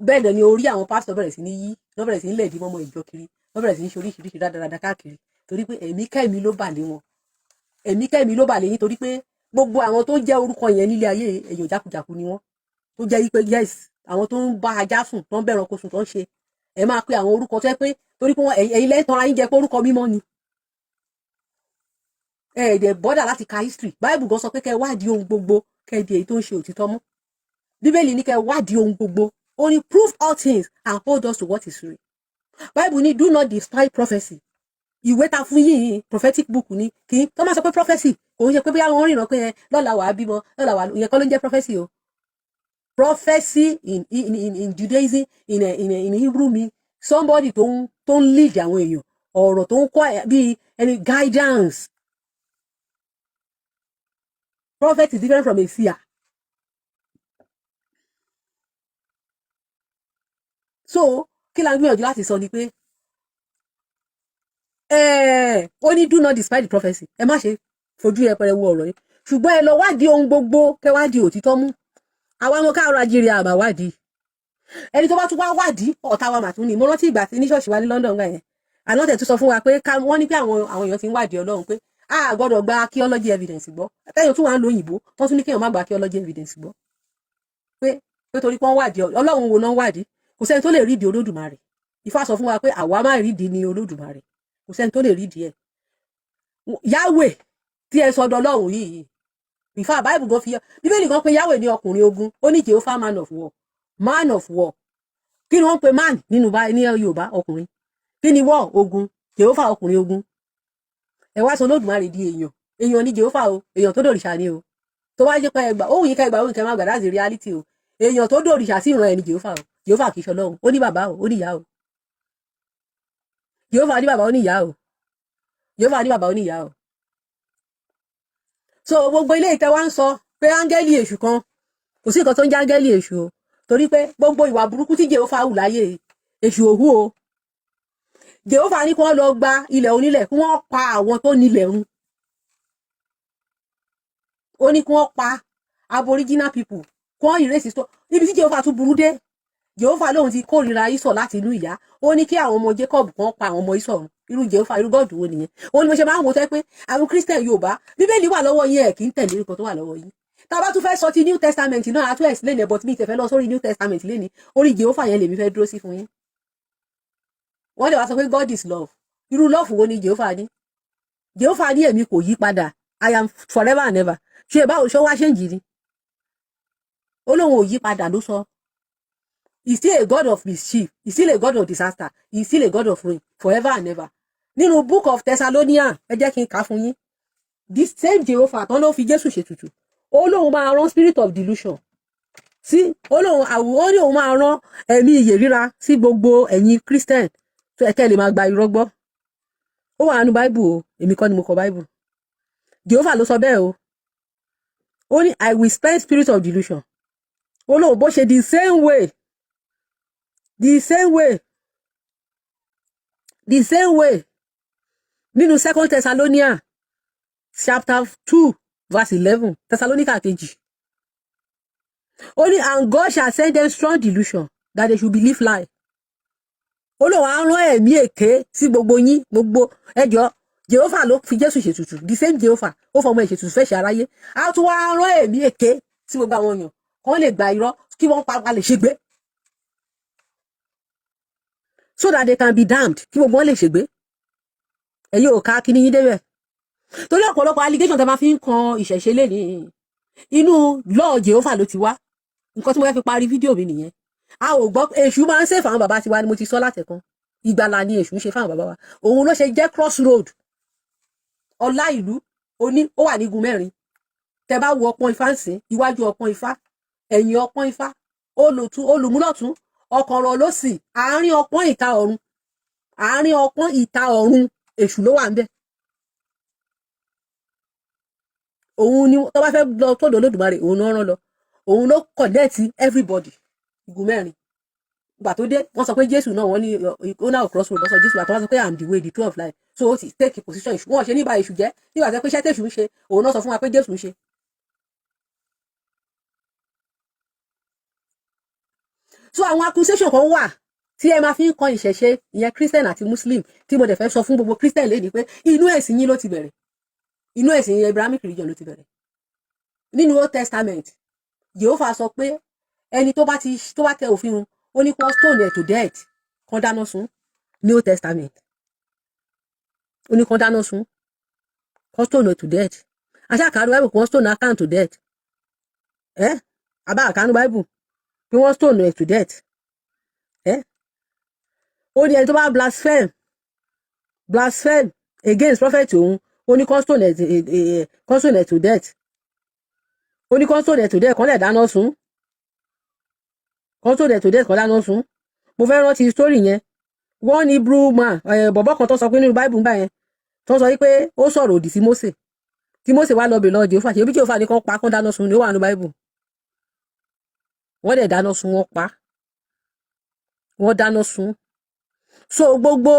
bẹ́ẹ̀ dẹ̀ ni orí àwọn pásítọ̀ bẹ̀rẹ̀ sí ní yí wọ́n bẹ̀rẹ̀ sí ní lẹ̀dí mọ́mọ́ ìjọ kiri wọ́n bẹ̀rẹ̀ sí ní ṣe oríṣiríṣi dáadáa káàkiri torí pé ẹ̀mí kẹ́mi ló bà lé wọn ẹ̀mí kẹ́mi ló bà lé yín torí pé gbogbo àwọn tó jẹ́ orúkọ yẹn nílé ayé èèyàn jákujàku ni wọ́n tó jẹ́ pé yes àwọn tó ń bá ajá sùn tó ń bẹ̀rẹ̀ ọkọ̀ sùn tó ń ṣe ẹ máa pe àwọn orúkọ tó yẹ pé torí pé ẹ̀yin lẹ́tàn ara yín jẹ́ pé orúkọ mímọ́ ni ẹ̀ẹ́dẹ̀ bọ́dà láti ka history Bible gan sọ pé kẹ́ wádìí ohun gbogbo kẹ́ di èyí tó ń ṣe òtítọ́ mú Bíbélì ní kẹ́ wádìí ohun gbogbo ó ní prove all things and hold us to what is real Bible ní do not despise prophecy ìwé ta fún yìí prophetic book ni kì í tó máa sọ pé prophecy kò ń ṣe pé bí àwọn rìnrìn pé lọ́la wàá bímọ lọ́la wàá ìyẹn kọ́ ló ń jẹ́ prophecy o prophecy in Judaism in Hebrew mean somebody tó ń lead àwọn èèyàn ọ̀rọ̀ tó ń kọ́ bí ẹni guidance prophet is different from a seer so kí la ń gbìyànjú láti sọ ni pé ó ní do not despise the prophecy ẹ má ṣe fojú yẹpẹrẹ wo ọ̀rọ̀ yìí ṣùgbọ́n ẹ lọ wádìí ohun gbogbo kẹ́ wádìí òtítọ́ mú àwa ọmọ káàárọ̀ ajíire àmà wádìí ẹni tó bá tún wá wádìí ọ̀tá wa mà tún ní mo rántí ìgbà tí ní ṣọ́ọ̀ṣì wa ní London gbà yẹn àná tẹ̀ tún sọ fún wa pé wọ́n ní pé àwọn èèyàn ti ń wádìí Ọlọ́run pé a gbọ́dọ̀ gba archaeology evidence gbọ́ ẹ̀yìn tún wà ń lo òyìnbó wọ́n tún ní kéèyàn má gba archaeology evidence gbọ́ pé torí pé wọ́n wádìí Ọlọ́run wo náà wádìí kò sẹ́ni tó lè rídìí Olódùmarè Ifá sọ fún wa pé àwa má rídìí ní Olódùmarè kò sẹ́ni tó lè rídìí ẹ̀ Yahweh tí ẹ sọdọ̀ Ọlọ́run yìí Ifá Bible gan fi Bíbélì gan pé Yahweh ní ọkùnrin ogun ó ní Jehovah man of war kí ni wọ́n pe man nínú ní Yorùbá ọkùnrin kí ni war ogun Jehovah ọkùnrin ogun ẹ wá sọ Olódùmarè di èèyàn ní Jehovah o èèyàn tó dòrìṣà ni o tó wá jẹ́ pé ẹgbà òun yìí ká ẹgbà òun kẹ má gbà that's the reality o èèyàn tó dòrìṣà sí ìran ẹni Jehovah o Jehovah kì í ṣọlọ́run ó ní bàbá o ó ní ìyá o Jehovah ní bàbá ó ní ìyá o Jehovah ní bàbá ó ní ìyá o so gbogbo ilé ìtẹ́ wá ń sọ pé áńgẹ́lì èṣù kan kò sí nǹkan tó ń jẹ́ áńgẹ́lì èṣù o torí pé gbogbo ìwà burúkú tí Jehovah hù láyé èṣù òhú o Jehovah ní kí wọ́n lọ gba ilẹ̀ onílẹ̀ kí wọ́n pa àwọn tó nílẹ̀ run ó ní kí wọ́n pa aboriginal people kí wọ́n ìrèsì tó níbi tí Jehovah tún burú dé Jehovah lóhun ti kórìíra Ísọ̀ láti inú ìyá ó ní kí àwọn ọmọ Jacob kan pa àwọn ọmọ Ísọ̀ run irú Jehovah irú God wo nìyẹn ó ní mo ṣe máa ń wo tẹ́ pé àwọn Christian Yorùbá Bíbélì wà lọ́wọ́ yín ẹ̀ kì í tẹ̀lé nǹkan tó wà lọ́wọ́ yín tá a bá tún fẹ́ sọ ti New Testament náà a tún explain ẹ̀ but mi tẹ̀fẹ́ lọ sórí New Testament lẹ́ni orí Jehovah yẹn lèmi fẹ́ dúró sí fún yín wọ́n lè wá sọ pé God is love irú love wo ni Jehovah ní Jehovah ní èmi kò yí padà I am forever and ever ṣe báwo ṣé wá ṣéǹjì ni ó lóun ò yí padà ló sọ he's still a God of mischief he's still a God of disaster he's still a God of ruin forever and ever nínú book of Thessalonians ẹ jẹ́ kí n kà fún yín this same Jehovah tán ló fi Jésù ṣètùtù ó lóun máa rán spirit of delusion sí ó lóun ó ní òun máa rán ẹ̀mí ìyè ríra sí gbogbo ẹ̀yin Christian tó ẹ̀kẹ́ lè máa gba irọ́ gbọ́ ó wà nínú Bible o èmi kọ́ ni mo kọ Bible Jehovah ló sọ bẹ́ẹ̀ o ó ní I will spend spirit of delusion ó lóun bó ṣe the same way nínú 2 Thessalonians chapter 2 verse 11 Thessalonica kejì ó ní and God shall send them strong delusion that they should believe lie ó lóun á rán ẹ̀mí èké sí gbogbo yín gbogbo ẹjọ́ Jehovah ló fi Jésù ṣètùtù the same Jehovah ó fọmọ ìṣètùtù fẹ́ ṣe aráyé á tún wá rán ẹ̀mí èké sí gbogbo àwọn èèyàn kán lè gba irọ́ kí wọ́n pa lè ṣègbé so that they can be damned kí gbogbo wọn lè ṣègbé ẹ̀yin ò ká kíní yín débẹ̀ torí ọ̀pọ̀lọpọ̀ allegation tẹ́ máa fi ń kan ìṣẹ̀ṣe lé ní inú law Jehovah ló ti wá nǹkan tí mo fẹ́ fi parí fídíò mi nìyẹn a ò gbọ́ èṣù máa ń ṣe fáwọn bàbá tiwa ni mo ti sọ látẹ̀kan ìgbàlà ni èṣù ń ṣe fáwọn bàbá wa òun ló ṣe jẹ́ crossroad ọlá ìlú oní ó wà nígun mẹ́rin tẹ́ bá wo ọpọ́n ifá ń sìn iwájú ọpọ́n ifá ẹ̀yìn ọpọ́n ifá olùmúlọ̀tún ọkọ̀rọ̀ ló sì àárín ọpọ́n ìta ọ̀run èṣù ló wà ń bẹ̀ òun ni tó bá fẹ́ lọ tọ́dọ̀ Olódùmarè òun ló rán lọ òun ló connect everybody igun mẹ́rin ìgbà tó dé wọ́n sọ pé Jésù náà wọ́n ní owner of crossroad lọ́sọ Jésù àtọ́wọ́n sọ pé I'm the way the truth of life so ó ti take a position èṣù wọ́n ṣe níbà èṣù jẹ́ nígbà tó pé iṣẹ́ tèṣù ń ṣe òun náà sọ fún wa pé Jésù ń ṣe. so àwọn accusation kan wà tí ẹ máa fi ń kan ìṣẹ̀ṣe ìyẹn Christian àti Muslim tí mo dẹ̀ fẹ́ sọ fún gbogbo Christian lẹ́ni pé inú ẹ̀sìn yín ló ti bẹ̀rẹ̀ inú ẹ̀sìn Abrahamic religion ló ti bẹ̀rẹ̀ nínú Old Testament Jehovah sọ pé ẹni tó bá tẹ òfin run ó ní kó stone ẹ̀ to death kán dáná sun ní Old Testament ó ní kán dáná sun kán stone ẹ̀ to death aṣáàkánú Bible kán stone account to death àbá àkánú Bible pé wọ́n stone ẹ̀ to death ó ní ẹni tó bá blaspheme against prophet òun ó ní kán stone ẹ̀ to death ó ní kán stone ẹ̀ to death kán lè dáná sun kán stone ẹ̀ to death kán dáná sun mo fẹ́ rántí story yẹn wọ́n ní Hebrew man bọ̀bọ́ kan tó sọ pé nínú Bible ń bá yẹn tó sọ wípé ó sọ̀rọ̀ òdì sí Mósè tí Mósè wá lọ bè lọ Jehovah ṣe bí Jehovah ní kán pa kán dáná sun ni ó wà nínú Bible wọ́n dẹ̀ dáná sun wọ́n dáná sun so gbogbo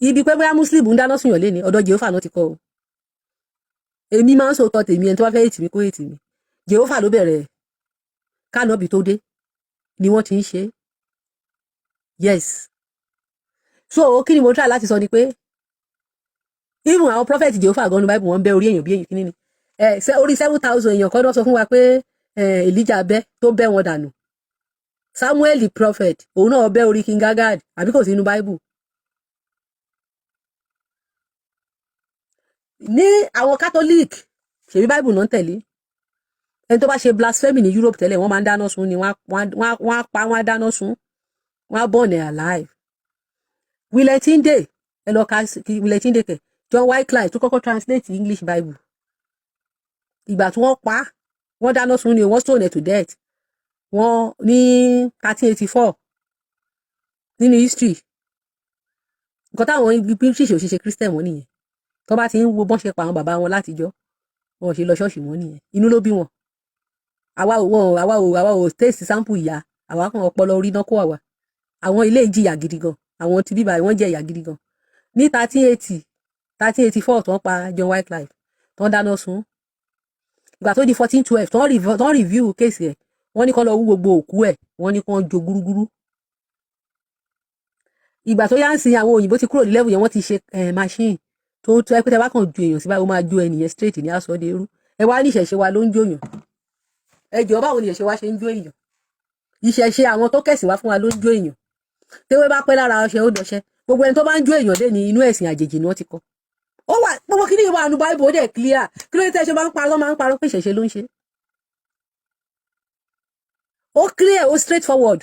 ibi pé bóyá Muslim ń dáná sun yàn lé ní ọ̀dọ̀ Jehovah náà ti kọ́ o èmi máa ń sòótọ́ tèmi ẹni tó bá fẹ́ ètì mi kó ètì mi Jehovah ló bẹ̀rẹ̀ kánọ́bì tó dé ni wọ́n ti ń ṣe yes so kí ni mo try láti sọ ni pé even àwọn prophet Jehovah gan ní Bible wọ́n bẹ́ orí èèyàn bí èèyàn kíní ni orí 7,000 èèyàn kan náà sọ fún wa pé Elijah bẹ́ tó bẹ́ wọn dànù Samuel the prophet òun náà bẹ́ orí King Agag àbí kò sí inú Bible ní àwọn Catholic ṣèbí Bible náà tẹ̀lé ẹni tó bá ṣe blasphemy ní Europe tẹ́lẹ̀ wọ́n máa ń dáná sun ni wọ́n á pa wọ́n á dáná sun wọ́n á burn alive Willetinde ẹ lọ ka Willetinde kẹ John Wycliffe tó kọ́kọ́ translate English Bible ìgbà tí wọ́n pa wọ́n dáná sun ni wọ́n stone to death wọ́n ní 1384 nínú history nǹkan táwọn British òṣìṣẹ́ Christian wọ́n nìyẹn tó bá ti ń wo bọ́n ṣe pa àwọn bàbá wọn látijọ́ wọn ò ṣe lọ ṣọ́ọ̀ṣì wọn nìyẹn inú ló bí wọn àwa ò taste sample ìyá àwa kan ọpọlọ orí náà kó àwa àwọn ilé ìjìyà gidi gan àwọn ti bíbá wọn jẹ ìyà gidi gan ní 1384 tó ń pa John Wycliffe tó ń dáná sun ìgbà tó di 1412 tó ń review case ẹ̀ wọ́n ní kó lọ wú gbogbo òkú ẹ̀ wọ́n ní kó jó gúrúgúrú ìgbà tó yá ń sin àwọn òyìnbó ti kúrò ní level yẹn wọ́n ti ṣe machine tó ẹ pé tẹ bá kàn ju èèyàn sí báyìí ó máa jó ẹnìyẹn straight ní aṣọ de irú ẹ wá ní ìṣẹ̀ṣe wa ló ń jóyàn ẹ jọ báwo ni ìṣẹ̀ṣe wa ṣe ń jó èèyàn ìṣẹ̀ṣe àwọn tó kẹ̀sìn wá fún wa ló ń jó èèyàn tewé bá pẹ́ lára ọṣẹ ó dọṣẹ gbogbo ẹni tó bá ń jó èèyàn dé ní inú ẹ̀sìn àjèjì ni wọ́n ti kọ́ ó wà gbogbo kí ni ìwà àánú báyìí bò dẹ̀ clear kí ló dé tẹ́ ṣe máa ń parọ́ pé ìṣẹ̀ṣe ló ń ṣe ó clear ó straight forward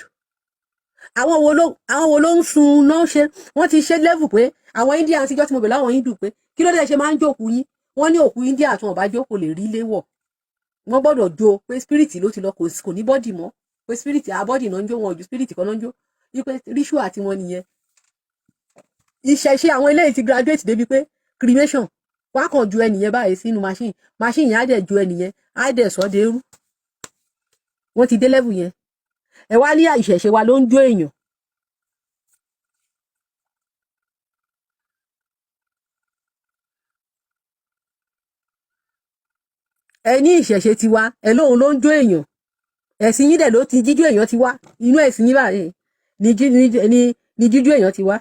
àwọn wo ló ń sun náà ṣe wọ́n ti ṣe level pé àwọn India àtijọ́ tí mo bẹ̀ láwọn Hindu pé kí ló dé ṣe máa ń jókòó yín wọ́n ní òkú India àtún ọ̀bá jókòó lè rí léwọ̀ wọ́n gbọ́dọ̀ jó pé spirit ló ti lọ kò ní bọ́dì mọ́ pé spirit àbọ́dì náà ń jó wọn ju spirit kan náà ń jó wípé ritual àti wọn nìyẹn ìṣẹ̀ṣe àwọn eléyìí ti graduate débi pé cremation wọ́n á kàn ju ẹnìyẹn báyìí sínú machine yẹn á dẹ̀ ju ẹnìyẹn á dẹ̀ sọ́ de eru wọ́n ti dé level yẹn ẹ wá ní ìṣẹ̀ṣe wa ló ń jó èèyàn ẹ ní ìṣẹ̀ṣe tiwa ẹ lóun ló ń jó èèyàn ẹ̀sìn yín dẹ̀ ló ti jíjó èèyàn ti wá inú ẹ̀sìn yín báyìí ni jíjó èèyàn ti wá.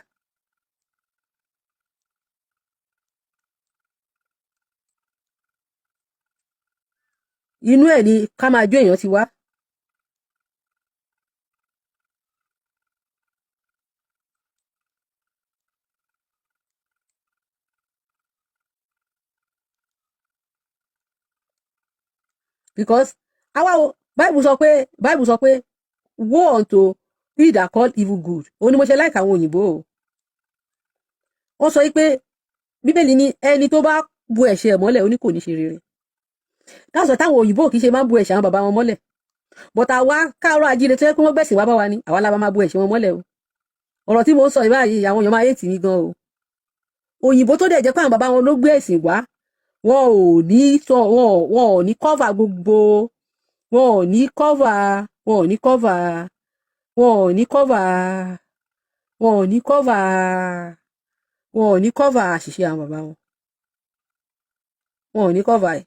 inú ẹ̀ ni ká máa jó èèyàn ti wá. because Bible sọ pé woe unto he that call evil good òun ni mo ṣe like àwọn òyìnbó o wọ́n sọ pé bíbélì ní ẹni tó bá bu ẹ̀ṣẹ̀ ẹ̀ mọ́lẹ̀ ó ní kò ní ṣe rere dáṣọ táwọn òyìnbó kì í ṣe máa ń bu ẹ̀ṣẹ̀ àwọn bàbá wọn mọ́lẹ̀ but àwa káàárọ̀ ajíire tó yẹ kí wọ́n gbẹ̀sìn wá bá wa ni àwa la máa bu ẹ̀ṣẹ̀ wọn mọ́lẹ̀ o ọ̀rọ̀ tí mo ń sọ ìbáyìí àwọn èèyàn máa yé tì mí gan o òyìnbó tó dẹ̀ jẹ́ pé àwọn bàbá wọn ló gbé ẹ̀sìn wá wọn ò ní cover gbogbo wọn ò ní cover àṣìṣe àwọn bàbá wọn ò ní cover ẹ̀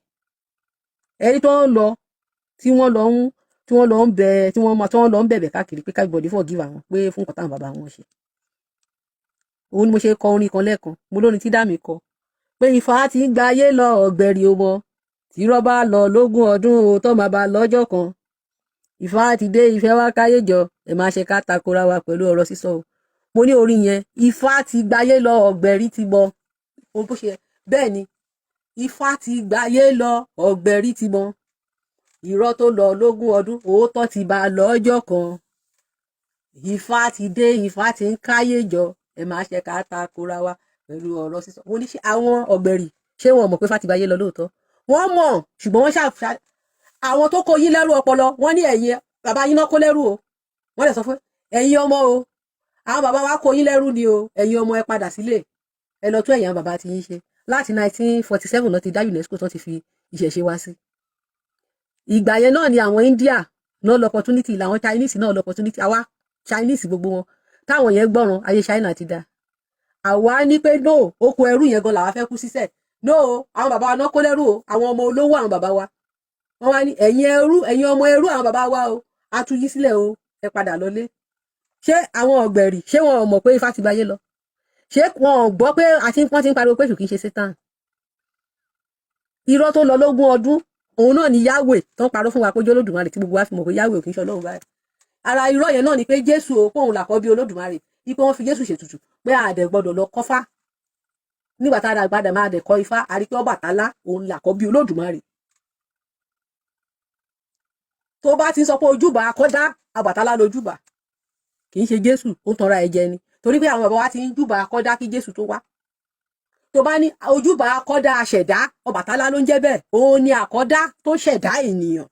ẹni tó ń lọ tí wọ́n lọ ń bẹ̀bẹ̀ káàkiri pé everybody forgive àwọn pé fún nǹkan táwọn bàbá wọn ṣe òun ni mo ṣe kọ orin kan lẹ́ẹ̀kan mo lórin tí dá mi kọ pé Ifá ti ń gba ayé lọ ọ̀gbẹ̀rì o mọ tí rọ́bà lọ lógún ọdún o tó máa bá lọ́jọ́ kan Ifá ti dé ìfẹ́ wá káyé jọ ẹ máa ṣe ká takora wa pẹ̀lú ọ̀rọ̀ sísọ o mo ní orin yẹn Ifá ti gba ayé lọ ọ̀gbẹ̀rì ti mọ ohun bó ṣe bẹ́ẹ̀ ni Ifá ti gba ayé lọ ọ̀gbẹ̀rì ti mọ irọ́ tó lọ lógún ọdún òótọ́ ti bá lọ́jọ́ kan Ifá ti dé Ifá ti ń káyé jọ ẹ máa ṣe ká takora wa pẹ̀lú ọ̀rọ̀ sísọ mo ní àwọn ọ̀gbẹ̀rì ṣé wọn mọ̀ pé Ifá ti gba ayé lọ lóòótọ́ wọ́n mọ̀ ṣùgbọ́n wọ́n ṣàfà àwọn tó kó yín lẹ́rú ọpọlọ wọ́n ní ẹ̀yin bàbá yín náà kó lẹ́rú o wọ́n lè sọ fún ẹ̀yin ọmọ o àwọn bàbá wa kó yín lẹ́rú ni o ẹ̀yin ọmọ ẹ padà sílé ẹ lọ tún ẹ̀yin bàbá ti yín ṣe láti 1947 náà ti dá UNESCO tó ti fi ìṣẹ̀ṣe wá sí ìgbà yẹn náà ni àwọn India náà lọ opportunity làwọn Chinese náà lọ opportunity àwa Chinese gbogbo wọn táwọn yẹn gbọ́ràn ayé China ti dá àwa ní pé no oko ẹrú yẹn gan làwa fẹ́ kú síṣẹ́ no àwọn bàbá wa náà kó lẹ́rú o àwọn ọmọ olówó àwọn bàbá wa wọ́n wá ní ẹ̀yin ọmọ ẹrú àwọn bàbá wa o a tú yín sílẹ̀ o ẹ padà lọlé ṣé àwọn ọ̀gbẹ̀rì ṣé wọn ò mọ̀ pé Ifá ti gbayé lọ ṣé wọn ò gbọ́ pé wọ́n ti ń pariwo pé kì í ṣe Sátánì irọ́ tó lọ lógún ọdún òun náà ni Yahweh tó ń parọ́ fún wa pé jẹ́ Olódùmarè tí gbogbo wa fi mọ̀ pé Yahweh ò kì í ṣe Ọlọ́run báyìí ara irọ́ yẹn náà ni pé Jésù o pé òun làkọ́ bí Olódùmarè wípé wọ́n fi Jésù ṣètùtù pé àdẹ̀ gbọ́dọ̀ lọ kọ́fá nígbà tá a dàgbàdà máa dẹ̀ kọ́ Ifá àrí pé Ọbàtálá òun làkọ́ bí Olódùmarè tó bá ti sọ pé ojúbà akọ́dá Ọbàtálá lójúbà kì í ṣe Jésù ó ń tanra ẹ̀ jẹ ni torí pé àwọn bàbá wa ti ń júbà akọ́dá kí Jésù tó wá tó bá ní ojúbà akọ́dá aṣẹ̀dá Ọbàtálá ló ń jẹ́ bẹ́ẹ̀ òun ni àkọ́dá tó ṣẹ̀dá ènìyàn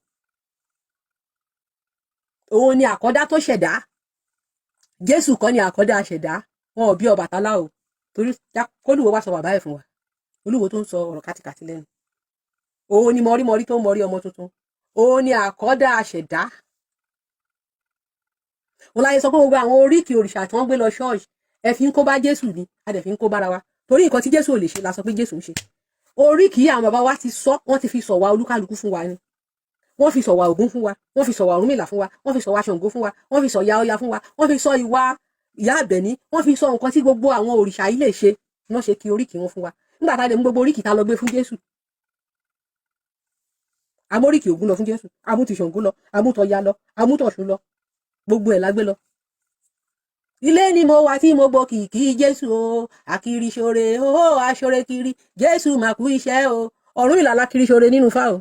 òun ni àkọ́dá tó ṣẹ̀dá Jésù kọ́ ni àkọ́dá aṣẹ̀dá wọn ò bí Ọbàtálá o torí kólúwo wá sọ bàbá ẹ̀ fún wa olúwo tó ń sọ ọ̀rọ̀ kátikàti lẹ́nu òun ni mọ̀rímọ̀rí tó ń mọ̀rí ọmọ tuntun òun ni àkọ́dá aṣẹ̀dá wọn láyé sọ pé gbogbo àwọn oríkì òrìṣà tí wọ́n gbé lọ ṣọ́ọ̀ṣì ẹ fi ń kó bá Jésù ni a dẹ̀ fi ń kó bára wa torí nǹkan tí Jésù ò lè ṣe la sọ pé Jésù ń ṣe oríkì àwọn bàbá wa ti sọ wọ́n ti fi sọ̀wá olúkálukú fún wa ni wọ́n fi sọ̀wá Ògún fún wa wọ́n fi sọ̀wá Ọ̀rúnmìlà fún wa wọ́n fi sọ̀wá Ṣàngó fún wa wọ́n fi sọ̀yà Ọya fún wa wọ́n fi sọ ìwà ìyá Àbẹ̀ní wọ́n fi sọ nǹkan tí gbogbo àwọn òrìṣà yìí lè ṣe wọ́n ṣe kí oríkì wọn fún wa nígbà tá a lè mú gbogbo oríkì tá a lọ gbé fún Jésù amóríkì Ògún lọ fún Jésù amúti Ṣàngó lọ amútọya lọ amútọ̀ṣun lọ gbogbo ẹ̀ lágbé lọ. ilé ni mo wà tí mo gbọ́ kìkì Jésù o àkiri ṣoore o aṣoore kiri Jésù mà kú iṣẹ́ o Ọ̀rúnmìlà lákiri ṣoore nínú fá o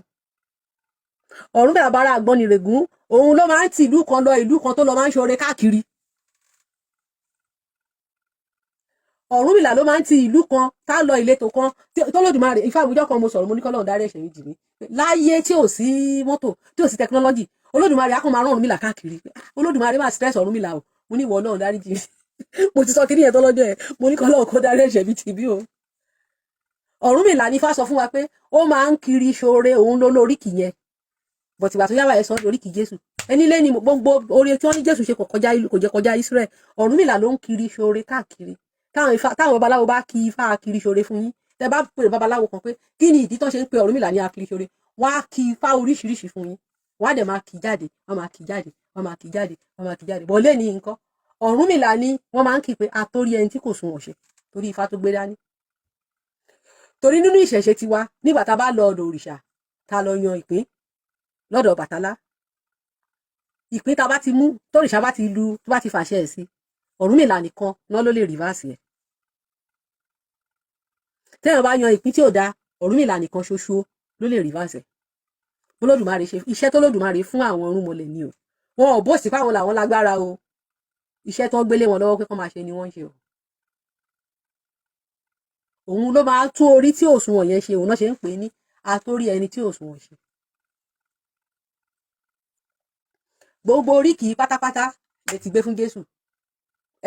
Ọ̀rúnmìlà bára Àgbọnnìrègún òun ló máa ń ti ìlú kan lọ ìlú kan tó lọ máa ń ṣoore káàkiri Ọ̀rúnmìlà ló máa ń ti ìlú kan tá lọ ìletò kan tó lódùmarè Ifá àwùjọ kan mo sọ̀rọ̀ mo ní kọ́lọ́run dárí ẹ̀ṣẹ̀ mi jì mí láyé tí ò sí mọ́tò tí ò sí tẹkinọ́lọ́jì Olódùmarè á kàn máa rán Ọ̀rúnmìlà káàkiri Olódùmarè máa stress Ọ̀rúnmìlà o mo ní ìwọ Ọlọ́run dárí jì mí mo ti sọ kí nìyẹn tó lọ́jọ́ ẹ̀ mo ní kọ́lọ́run kó dárí ẹ̀ṣẹ̀ mi jì mí o Ọ̀rúnmìlà ní Ifá sọ fún wa pé ó máa ń kiri ṣoore òun ló lóríkì yẹn bọ̀tìgbà tó yára ẹ̀ sọ oríkì Jésù ẹni lé ní gbogbo oore tí wọ́n ní Jésù ṣe kò jẹ́ kọjá Israel Ọ̀rúnmìlà ló ń kiri ṣoore káàkiri táwọn babaláwo bá kí Ifá akiri ṣoore fún yín tẹ bá pè babaláwo kan pé kí ni ìdí tó ṣe ń pe Ọ̀rúnmìlà ní akiri ṣoore wọ́n á kí Ifá oríṣiríṣi fún yín wọ́n á dẹ̀ máa kí jáde wọ́n máa kí jáde wọ́n máa kí jáde wọ́n máa kí jáde bọ́lé ní nǹkan Ọ̀rúnmìlà ni wọ́n máa ń kí pé àtórí ẹni tí kò sunwọ̀n ṣe torí Ifá tó gbé dání torí nínú ìṣẹ̀ṣe tiwa nígbà tá a bá lọ ọ̀dọ̀ òrìṣà tá a lọ yan ìpín lọ́dọ̀ Bàtálá ìpín tá a bá ti mú tórìṣà bá ti lu tó bá ti fàṣẹ ẹ̀ sí Ọ̀rúnmìlà nìkan náà ló lè rìvásì ẹ̀ téèyàn bá yan ìpín tí ò dáa Ọ̀rúnmìlà nìkan ṣoṣo ló lè rìvásì ẹ̀ Olódùmarè ṣe iṣẹ́ tó lódùmarè fún àwọn irúnmọlẹ̀ ni o wọn ò bóòsì fáwọn làwọn lágbára o iṣẹ́ tó ń gbélé wọn lọ́wọ́ pé kán máa ṣe ni wọ́n ń ṣe o òun ló máa tún orí tí òṣùwọ̀n yẹn ṣe òun náà ṣe ń pè ní atórí ẹni tí òṣùwọ̀n ṣe gbogbo oríkì pátápátá lè ti gbé fún Jésù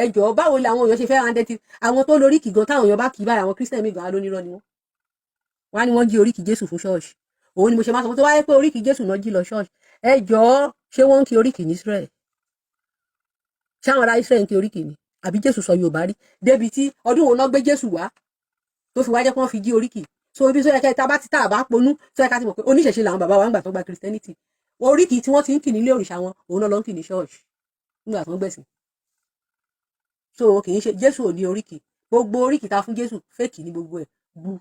ẹ jọ̀ọ́ báwo làwọn èèyàn ṣe fẹ́ ránṣẹ́ ti àwọn tó lóríkì gan táwọn èèyàn bá kì í báyìí àwọn Christian mi gan alónírọ́ ni wọ́n á ní wọ́n jí oríkì Jésù fún ṣọ́ọ̀ṣì òun ni mo ṣe máa sọ tó wáyé pé oríkì Jésù náà jí lọ ṣọ́ọ̀ṣì ẹ jọ̀ọ́ ṣé wọ́n ń kí oríkì ní Israel ṣé àwọn ará Israel ń kí oríkì ni àbí Jésù sọ Yorùbá rí débi tí ọdún wo náà gbé Jésù wá tó fi wá jẹ́ pé wọ́n fi jí oríkì so ibi tó yẹ kẹ́ tá bá ti tá àbá ponú tó yẹ ká ti mọ̀ pé oníṣẹ̀ṣe làwọn bàbá wa ń gbà tó gba Christianity oríkì tí wọ́n ti ń kì nílé òrìṣà wọn òun náà ló ń kì ní ṣọ́ọ̀ṣì nígbà tó ń gbẹ̀sìn so kì í ṣe Jésù ò ní oríkì gbogbo oríkì tá fún Jésù fake ní gbogbo ẹ̀ bu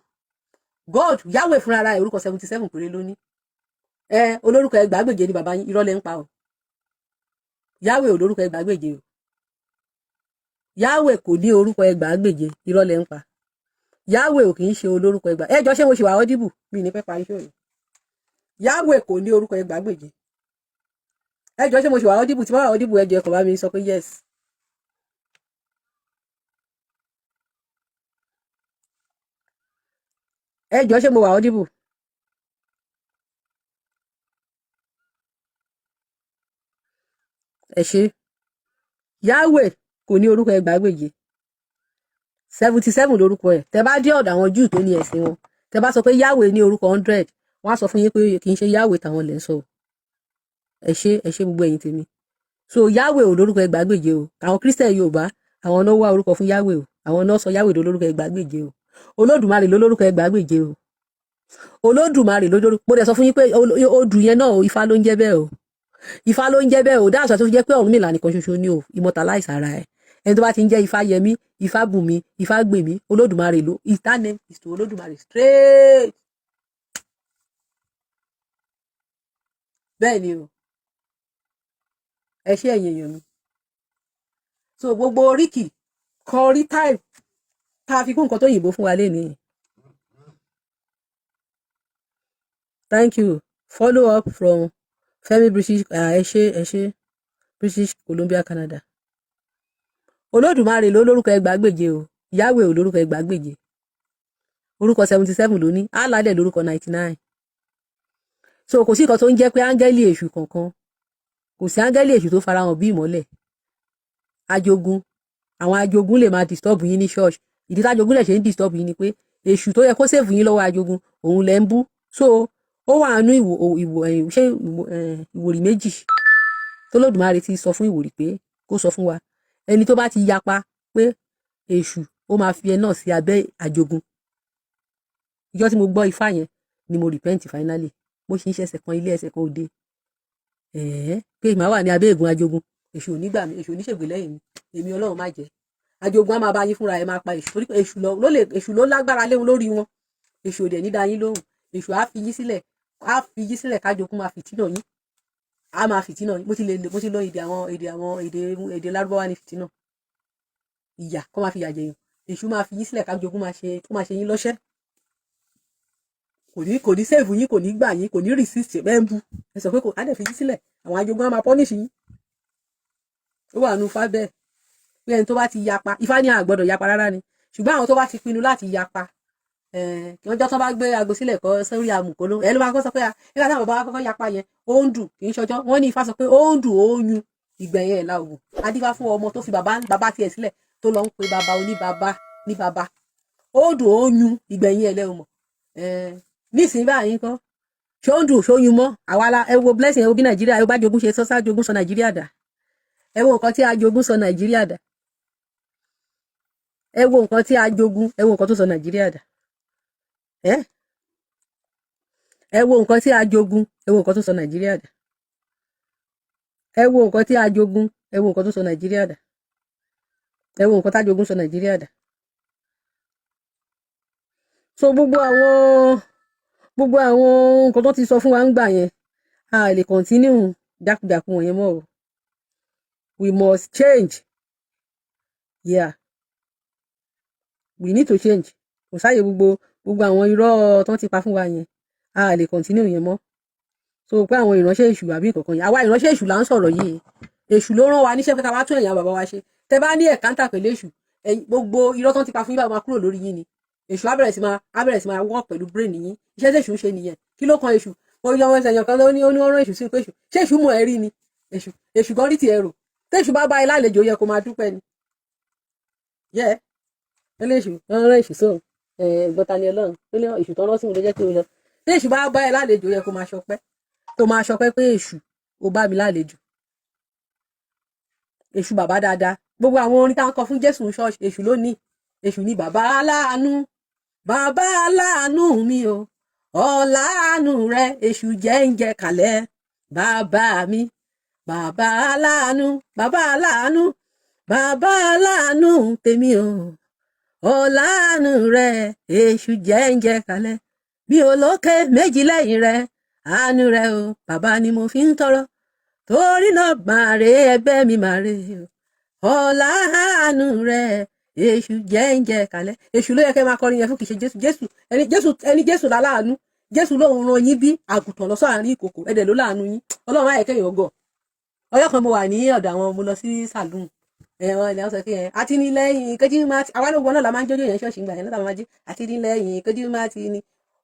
God Yahweh fúnra ara ẹ̀ orúkọ 77 péré ló ní olórúkọ ẹgbàágbèje ni bàbá yín irọ́ lẹ́ ń pa o Yahweh ò lórúkọ ẹgbàágbèje o Yahweh kò ní orúkọ ẹgbàágbèje irọ́ lẹ́ ń pa Yahweh ò kì í ṣe olórúkọ ẹgbàá ẹjọ́ ṣé mo ṣe wà audible mi ní pẹ́ parí ṣòro Yahweh kò ní orúkọ ẹgbàágbèje ẹjọ́ ṣé mo ṣe wà audible tí wọ́n wà audible ẹjọ́ ẹ̀kọ́ bá mi sọ pé yes ẹjọ́ ṣé mo wà audible ẹ ṣe Yahweh kò ní orúkọ ẹgbàágbèje 77 lórúkọ ẹ̀ tẹ́ bá dé ọ̀dọ̀ àwọn Júù tó ní ẹ̀sìn wọn tẹ́ bá sọ pé Yahweh ní orúkọ 100 wọ́n á sọ fún yín pé kì í ṣe Yahweh táwọn lè ń sọ ẹ ṣe gbogbo ẹ̀yin tèmi so Yahweh ò lórúkọ ẹgbàágbèje o àwọn Christian Yorùbá àwọn náà wá orúkọ fún Yahweh o àwọn náà sọ Yahweh lórúkọ ẹgbàágbèje o Olódùmarè lórúkọ ẹgbàágbèje o Olódùmarè lórúkọ mo dẹ̀ sọ fún yín pé odù yẹn náà Ifá ló ń jẹ́ bẹ́ẹ̀ o Ifá ló ń jẹ́ bẹ́ẹ̀ o dáàsọ tó fi jẹ́ pé Ọ̀rúnmìlà nìkan ṣoṣo ni o immortalize ara ẹ̀ ẹni tó bá ti ń jẹ́ Ifá yẹmí Ifá bùnmi Ifá gbèmí Olódùmarè ló his name is to Olódùmarè straight bẹ́ẹ̀ ni o ẹ ṣé ẹ̀yin èèyàn mi so gbogbo oríkì kọrí time tá a fi kún nǹkan tó yìnbó fún wa lénìí thank you follow up from Femi British ẹ ṣé British Columbia Canada Olódùmarè ló lórúkọ ẹgbàágbèje o Yahweh ò lórúkọ ẹgbàágbèje orúkọ 77 ló ní aládẹ lórúkọ 99 so kò sí nǹkan tó ń jẹ́ pé áńgẹ́lì èṣù kankan kò sí áńgẹ́lì èṣù tó farahàn bí ìmọ́lẹ̀ ajogun àwọn ajogun lè máa disturb yín ní church ìdí tájogun lè ṣe ń disturb yín ni pé èṣù tó yẹ kó save yín lọ́wọ́ ajogun òun lẹ ń bú so ó wà nínú ìwòrì méjì tó Olódùmarè ti sọ fún ìwòrì pé kó sọ fún wa ẹni tó bá ti yapa pé èṣù ó máa fi ẹ náà sí abẹ́ ajogun ìjọ tí mo gbọ́ ifá yẹn ni mo repent finally mo ṣe ń ṣẹ̀ṣẹ̀ kan ilé ẹsẹ̀ kan òde pé màá wà ní abẹ́ ègún ajogun èṣù ò ní gbà mí èṣù ò ní ṣègbè lẹ́yìn mi èmi Ọlọ́run má jẹ́ ajogun á máa bá yín fúnra ẹ̀ máa pa èṣù torí èṣù ló lágbára léwu lórí wọn èṣù ò dẹ̀ ní dá yín lóhùn èṣù á fi yín sílẹ̀ kájogun máa fìtínà yín á máa fìtínà yín mo ti lọ èdè lárúbáwá ní fìtínà ìyà kó máa fi yà jẹyàn èṣù máa fi yín sílẹ̀ kájogun máa ṣe yín lọ́ṣẹ́ kò ní save yín kò ní gbà yín kò ní resist bẹ́ẹ̀ ń bu ẹ sọ pé kò á dẹ̀ fi yín sílẹ̀ àwọn ajogun á máa punish yín ó wà nù fá bẹ́ẹ̀ pé ẹni tó bá ti yapa ifá ní àgbọ́dọ̀ yapa rárá ni ṣùgbọ́n àwọn tó bá ti pinnu láti yapa kí wọ́n jọ́ tó bá gbé aago sílẹ̀ kọ́ sórí amùkóló ẹ ló máa kọ́ sọ pé nígbà táwọn bàbá wa kọ́kọ́ yapa yẹn ó ń dùn kì í ṣọjọ́ wọ́n ní ifá sọ pé ó ń dùn ó ń yun ìgbẹ̀yìn ẹ̀ la ògùn adífá fún ọmọ tó fi bàbá tiẹ̀ sílẹ̀ tó lọ ń pe bàbá oníbàbá ní bàbá ó dùn ó yun ìgbẹ̀yìn ẹ̀ lẹ́wọ̀n mọ̀ nísìnyí báyìí kọ́ ṣó ń dùn ṣó yun mọ́ àwa la ẹ wo blessing ẹ wo bí Nàìjíríà ẹ bá jogún ṣe sọ́sá jogún sọ Nàìjíríà dà ẹ wo nǹkan tí a jogún sọ Nàìjíríà dà ẹ wo nǹkan tí a jogún ẹ wo nǹkan tó sọ Nàìjíríà dà ẹ wo nǹkan tí a jogún ẹ wo nǹkan tó sọ Nàìjíríà dà ẹ wo nǹkan tí a jogún ẹ wo nǹkan tó sọ Nàìjíríà dà ẹ wo nǹkan tá jogún sọ Nàìjíríà dà so gbogbo àwọn nǹkan tó ti sọ fún wa ń gbà yẹn a lè continue dákúdàkú wọ̀nyẹn mọ́ o we must change yeah we need to change kò sáyè gbogbo àwọn irọ́ tó ti pa fún wa yẹn a lè continue yẹn mọ́ so pé àwọn ìránṣẹ́ èṣù àbí kankan yẹn àwa ìránṣẹ́ èṣù là ń sọ̀rọ̀ yìí èṣù ló rán wa níṣẹ́ pé ká wá tún ẹ̀yàn bàbá wa ṣe tẹ bá ní ẹ̀kántà pẹ̀lú èṣù gbogbo irọ́ tó ti pa fún yín bá máa kúrò lórí yín ni èṣù á bẹ̀rẹ̀ sí máa wọ́ pẹ̀lú brain yín iṣẹ́ tí èṣù ń ṣe nìyẹn kí ló kan èṣù mo yọ ọmọ ẹsẹ̀ kan ló ní ọ̀rọ̀ èṣù sí pé èṣù ṣé èṣù mọ̀ ẹ́ rí ni èṣù gan rí ti ẹ̀rù tẹ́ṣù bá bá ẹ lálejò yẹ kó máa dúpẹ́ ni yẹ ẹlẹ́ṣù ọ̀rọ̀ èṣù sóò gbọ́ta ni ọlọ́run tó ní èṣù tó rán sí mi ló jẹ́ kí o lọ tẹ́ṣù bá bá ẹ lálejò yẹ kó máa ṣọpẹ́ pé èṣù ó bá mi lálejò èṣù bàbá dáadáa gbogbo àwọn orin tá à ń kọ fún Jésù ṣọ́ọ̀ṣì èṣù ló ní èṣù ní bàbá aláàánú mi o ọ̀làánú rẹ èṣù jẹ́ ń jẹ kàlẹ́ bàbá mi bàbá aláàánú tèmi o ọ̀làánú rẹ èṣù jẹ́ ń jẹ kàlẹ́ bí olókè méjì lẹ́yìn rẹ àánú rẹ o bàbá ni mo fi ń tọrọ torí náà màrè ẹ̀bẹ̀ mi màrè ọ̀làánú rẹ èṣù jẹ́ ń jẹ kàlẹ́ èṣù ló yẹ kẹ́ máa kọrin yẹn fún kìí ṣe ẹni Jésù láláàánú Jésù lóun ran yín bí àgùntàn lọ sáàárín ìkòkò ẹ̀dẹ̀ ló láàánú yín Ọlọ́run ayẹ̀kẹ́ yẹn gọ̀ ọjọ́ kan mo wà ní ọ̀dọ̀ àwọn mo lọ sí saloon ẹ̀wọ̀n ilẹ̀ ọ̀sẹ̀ kí ẹ̀ àti ní lẹ́yìn kejì má ti àwa lóògùn náà la máa ń jójó yẹn ṣọ́ọ̀ṣì gbà yẹn lọ́tà máa jí àti ní lẹ́yìn kejì má ti ní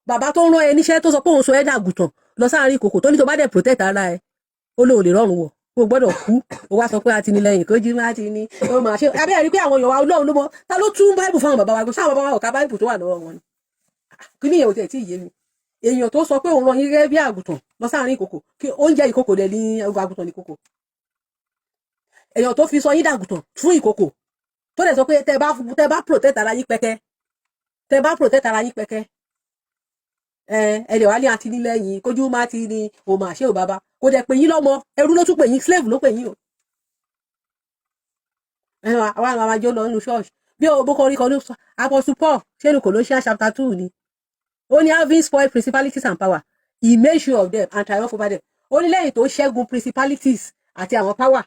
bàbá tó rán ẹ níṣẹ́ tó sọ pé òun sọ ẹ́ dàgùntàn lọ sáàárín ìkòkò tó ní tó bá dẹ̀ protect ara ẹ ó lóò lè rọrùn wọ̀ o gbọ́dọ̀ kú o wá sọ pé àti ní lẹ́yìn kejì má ti ní o máa ṣe abẹ́ rí pé àwọn èèyàn wa Ọlọ́run ló mọ ta ló tún báìbù fún àwọn bàbá wa sáwọn bàbá wa ò ká báìbù tó wà lọ́wọ́ wọn ni kí ni èèyàn ò tẹ̀ tí ì yé mi èèyàn tó sọ pé òun rán yín gẹ́gẹ́ bí àgùntàn lọ sáàárín ìkòkò kí oúnjẹ ìkòkò dẹ̀ ní àgùntàn ní ìkòkò èèyàn tó fi sọ yín dàgùntàn fún ìkòkò tó dẹ̀ sọ pé tẹ bá protect ara yín pẹ́kẹ́ ẹ̀dẹ̀ wá ní àti nílẹ̀yìn kójú má ti ní o mà ṣe ò bàbá kò dẹ̀ pè yín lọ́mọ ẹrú ló tún pè yín slave ló pè yín o àwọn àwọn àjọ lọ nínú ṣọ́ọ̀ṣì bí o bó kọrí kan ní Apostle Paul ṣé ní Colossians chapter 2 ni ó ní having spoiled principalities and power he made sure of them and triumph over them ó ní lẹ́yìn tó ṣẹ́gun principalities àti àwọn power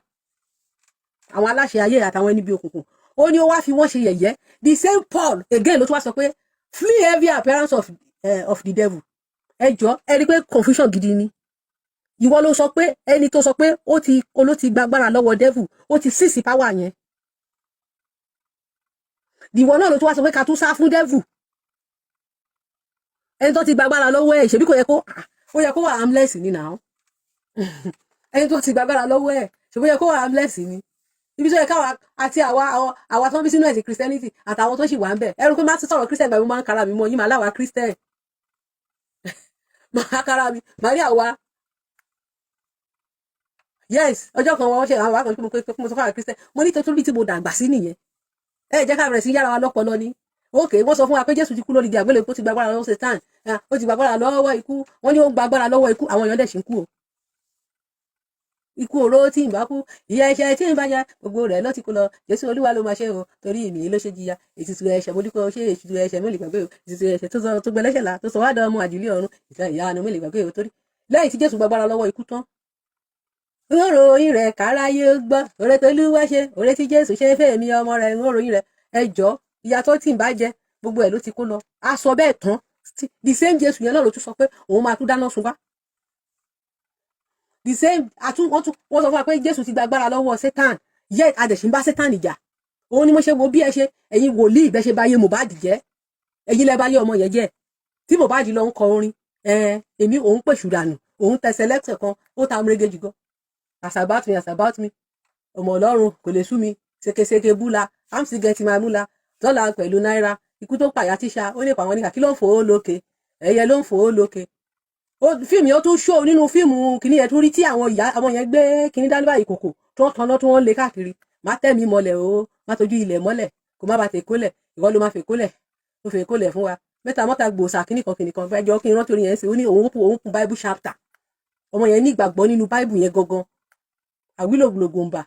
àwọn aláṣẹ ayé àtàwọn ẹni bí òkùnkùn ó ní ó wá fi wọ́n ṣe yẹ̀yẹ́ the same Paul again ló tún wá sọ pé flee every appearance of the devil ẹ jọ ẹ rí pé confusion gidi ni ìwọ ló sọ pé ẹni tó sọ pé ló ti gbàgbára lọ́wọ́ devil ó ti sísì power yẹn ìwọ náà ló tún wá sọ pé ká tún sá fún devil ẹni tó ti gbàgbára lọ́wọ́ ẹ̀ ṣebí kò yẹ kó wà harmless ni now ẹni tó ti gbàgbára lọ́wọ́ ẹ̀ ṣebí yẹ kó wà harmless ni ibi tó yẹ káwa àti àwa tó ń bí sínú ẹ̀sìn Christianity àtàwọn tó sì wà ń bẹ̀ ẹrù pé má ti sọ̀rọ̀ Christian gbàgbé máa ń kára mi mọ́ yín máa láwa Christian máa kára mi máa rí àwa yes ọjọ́ kan wọ́n ṣe àwọn àkànṣe mo sọ fún àwọn Christian mo ní torí tí mo dàgbà sí nìyẹn ẹ jẹ́ ká bẹ̀rẹ̀ sí yára wa lọ́pọlọ ni okay wọ́n sọ fún wa pé Jésù ti kú lórí igi àgbélébùú ó ti gbàgbára lọ́wọ́ Sátánì ó ti gbàgbára lọ́wọ́ ikú wọ́n ní ó gbàgbára lọ́wọ́ ikú àwọn èèyàn dẹ̀ ṣì ń kú o ikú oró tí ń bá kú ìyà ẹ̀ṣẹ̀ tí ń bá jẹ gbogbo rẹ̀ ló ti kú lọ Jésù Olúwa ló máa ṣe o torí ìmì ló ṣe jìyà ètùtù ẹ̀ṣẹ̀ mo dúpẹ́ o ṣe ètùtù ẹ̀ṣẹ̀ mi ò lè gbàgbé o ètùtù ẹ̀ṣẹ̀ tó gbẹlẹ́ṣẹ̀ là tó sọ wá dán ọmọ àjùlé ọ̀run ìyanu mi ò lè gbàgbé o torí lẹ́yìn tí Jésù gbàgbára lọ́wọ́ ikú tán ń ròyìn rẹ̀ káráyé gbọ́ oore tó Olúwa ṣe oore tí Jésù ṣe fẹ́mi ọmọ rẹ̀ ń ròyìn rẹ̀ ẹjọ́ ìyà tó tí ń bá jẹ gbogbo ẹ̀ ló ti kó lọ a sọ bẹ́ẹ̀ tán the same Jésù yẹn náà ló tún sọ pé òun máa tún dáná sun wá the same wọ́n sọ fún wa pé Jésù ti gbàgbára lọ́wọ́ Sátánì yet adẹ̀sìn bá Sátánì jà òun ni mo ṣe wo bí ẹ ṣe ẹ̀yin wòlíì bẹ́ ṣe bá yé Mohbad jẹ́ ẹ̀yin lẹ́ bá yé ọmọ yẹn jẹ́ tí Mohbad lọ ń kọ orin èmi òun pèsù dànù òun tẹsẹ̀ lẹ́tẹ̀ kan ó ta amúrégéjì gan as about me ọmọ Ọlọ́run kò lè sú mi ṣekeṣeke búla I'm still getting my múla dọ́là pẹ̀lú náírà ikú tó pàyà tíṣà ó lè pa àwọn níkà kí ló ń fò ó lókè ẹ̀yẹ ló ń fò ó lókè fíìmù yẹn tó ṣó nínú fíìmù kìíní yẹn tó rí tí àwọn yẹn gbé kìíní dání báyìí kòkò tó ń tanná tó ń lé káàkiri má tẹ̀mí mọ́lẹ̀ o má tójú ilẹ̀ mọ́lẹ̀ kó má ba tèkólẹ̀ ìwọ ló má fèkólẹ̀ ó fèkólẹ̀ fún wa mẹ́ta mọ́ta gbòòsà kìnìkan fẹ́ jọ kí n rántí orin yẹn sí ó ní òun kún bible chapter ọmọ yẹn ní ìgbàgbọ́ nínú bible yẹn gangan àwílògbòlògbòǹbà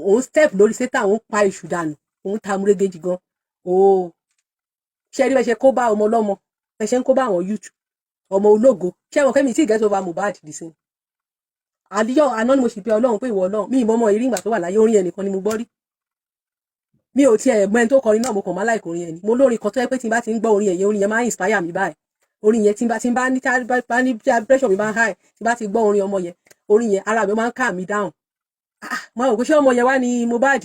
òun step lórí Satan òun pa èṣù dànù òun ta amúrégéjì gan ṣe rí bẹ́ẹ̀ ṣe kó bá ọmọ ọlọ́mọ bẹ́ẹ̀ ṣe ń kó bá àwọn youth ọmọ ológo ṣé wọn kẹ́mi tí get over Mohbad dì sí àdíyọ àná ni mo sì bí Ọlọ́run pé ìwọ Ọlọ́run mi ìmọ̀ ọmọ ìrí ìgbà tó wà láyé orin ẹnìkan ni mo gbọ́ rí mi ò tiẹ̀ mọ ẹni tó kọrin náà mo kàn má láìkò orin ẹni mo lórin kan tó yẹ pé tí n bá ti ń gbọ́ orin yẹn máa ń inspire mi báyìí orin yẹn tí n bá ní pressure mi máa ń high tí n bá ti gbọ́ orin ọmọ yẹn orin yẹn ara mi máa ń calm mi down mo rò pé ṣé ọmọ yẹn wá ní Mohbad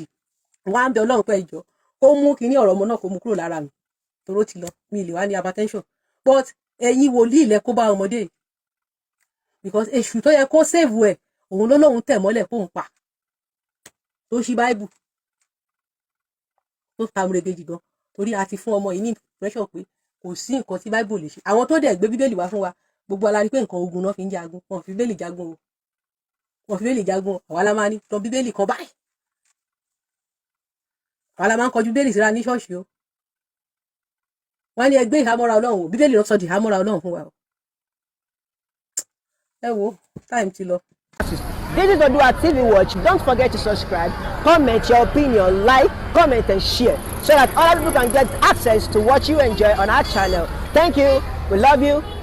wọn á ń bẹ Ọlọ́run pé ìjọ kó mú kíní ọ̀rọ̀ ọmọ náà kó mú kúrò lára mi toró ti lọ mi ì lè wá ní hypertension but ẹ̀yin wòlíì ilẹ̀ kó bá ọmọdé because èṣù tó yẹ kó save ẹ̀ òun ló lóun tẹ̀ mọ́lẹ̀ kóun pa tó ṣí báìbù tó ta amúrégéjì gan torí a ti fún ọmọ yìí ní pressure pé kò sí nǹkan tí báìbù lè ṣe àwọn tó dẹ̀ gbé bíbélì wá fún wa gbogbo alárí pé nǹkan ogun náà fi ń jagun wọn fi bíbélì jagun o wọn fi bíbélì jagun àwa la máa ní tọ bíbélì kan báyìí àwa la máa ń kọjú bíbélì síra ní ṣọ́ọ̀ṣì o wọ́n ní ẹgbẹ́ ìhámọ́ra Ọlọ́run o bíbélì ló sọ di ìhámọ́ra Ọlọ́run fún wa o ẹ wo time ti lọ. This is ODUA TV Watch. Don't forget to subscribe, comment your opinion, like, comment and share so that other people can get access to what you enjoy on our channel. Thank you. We love you.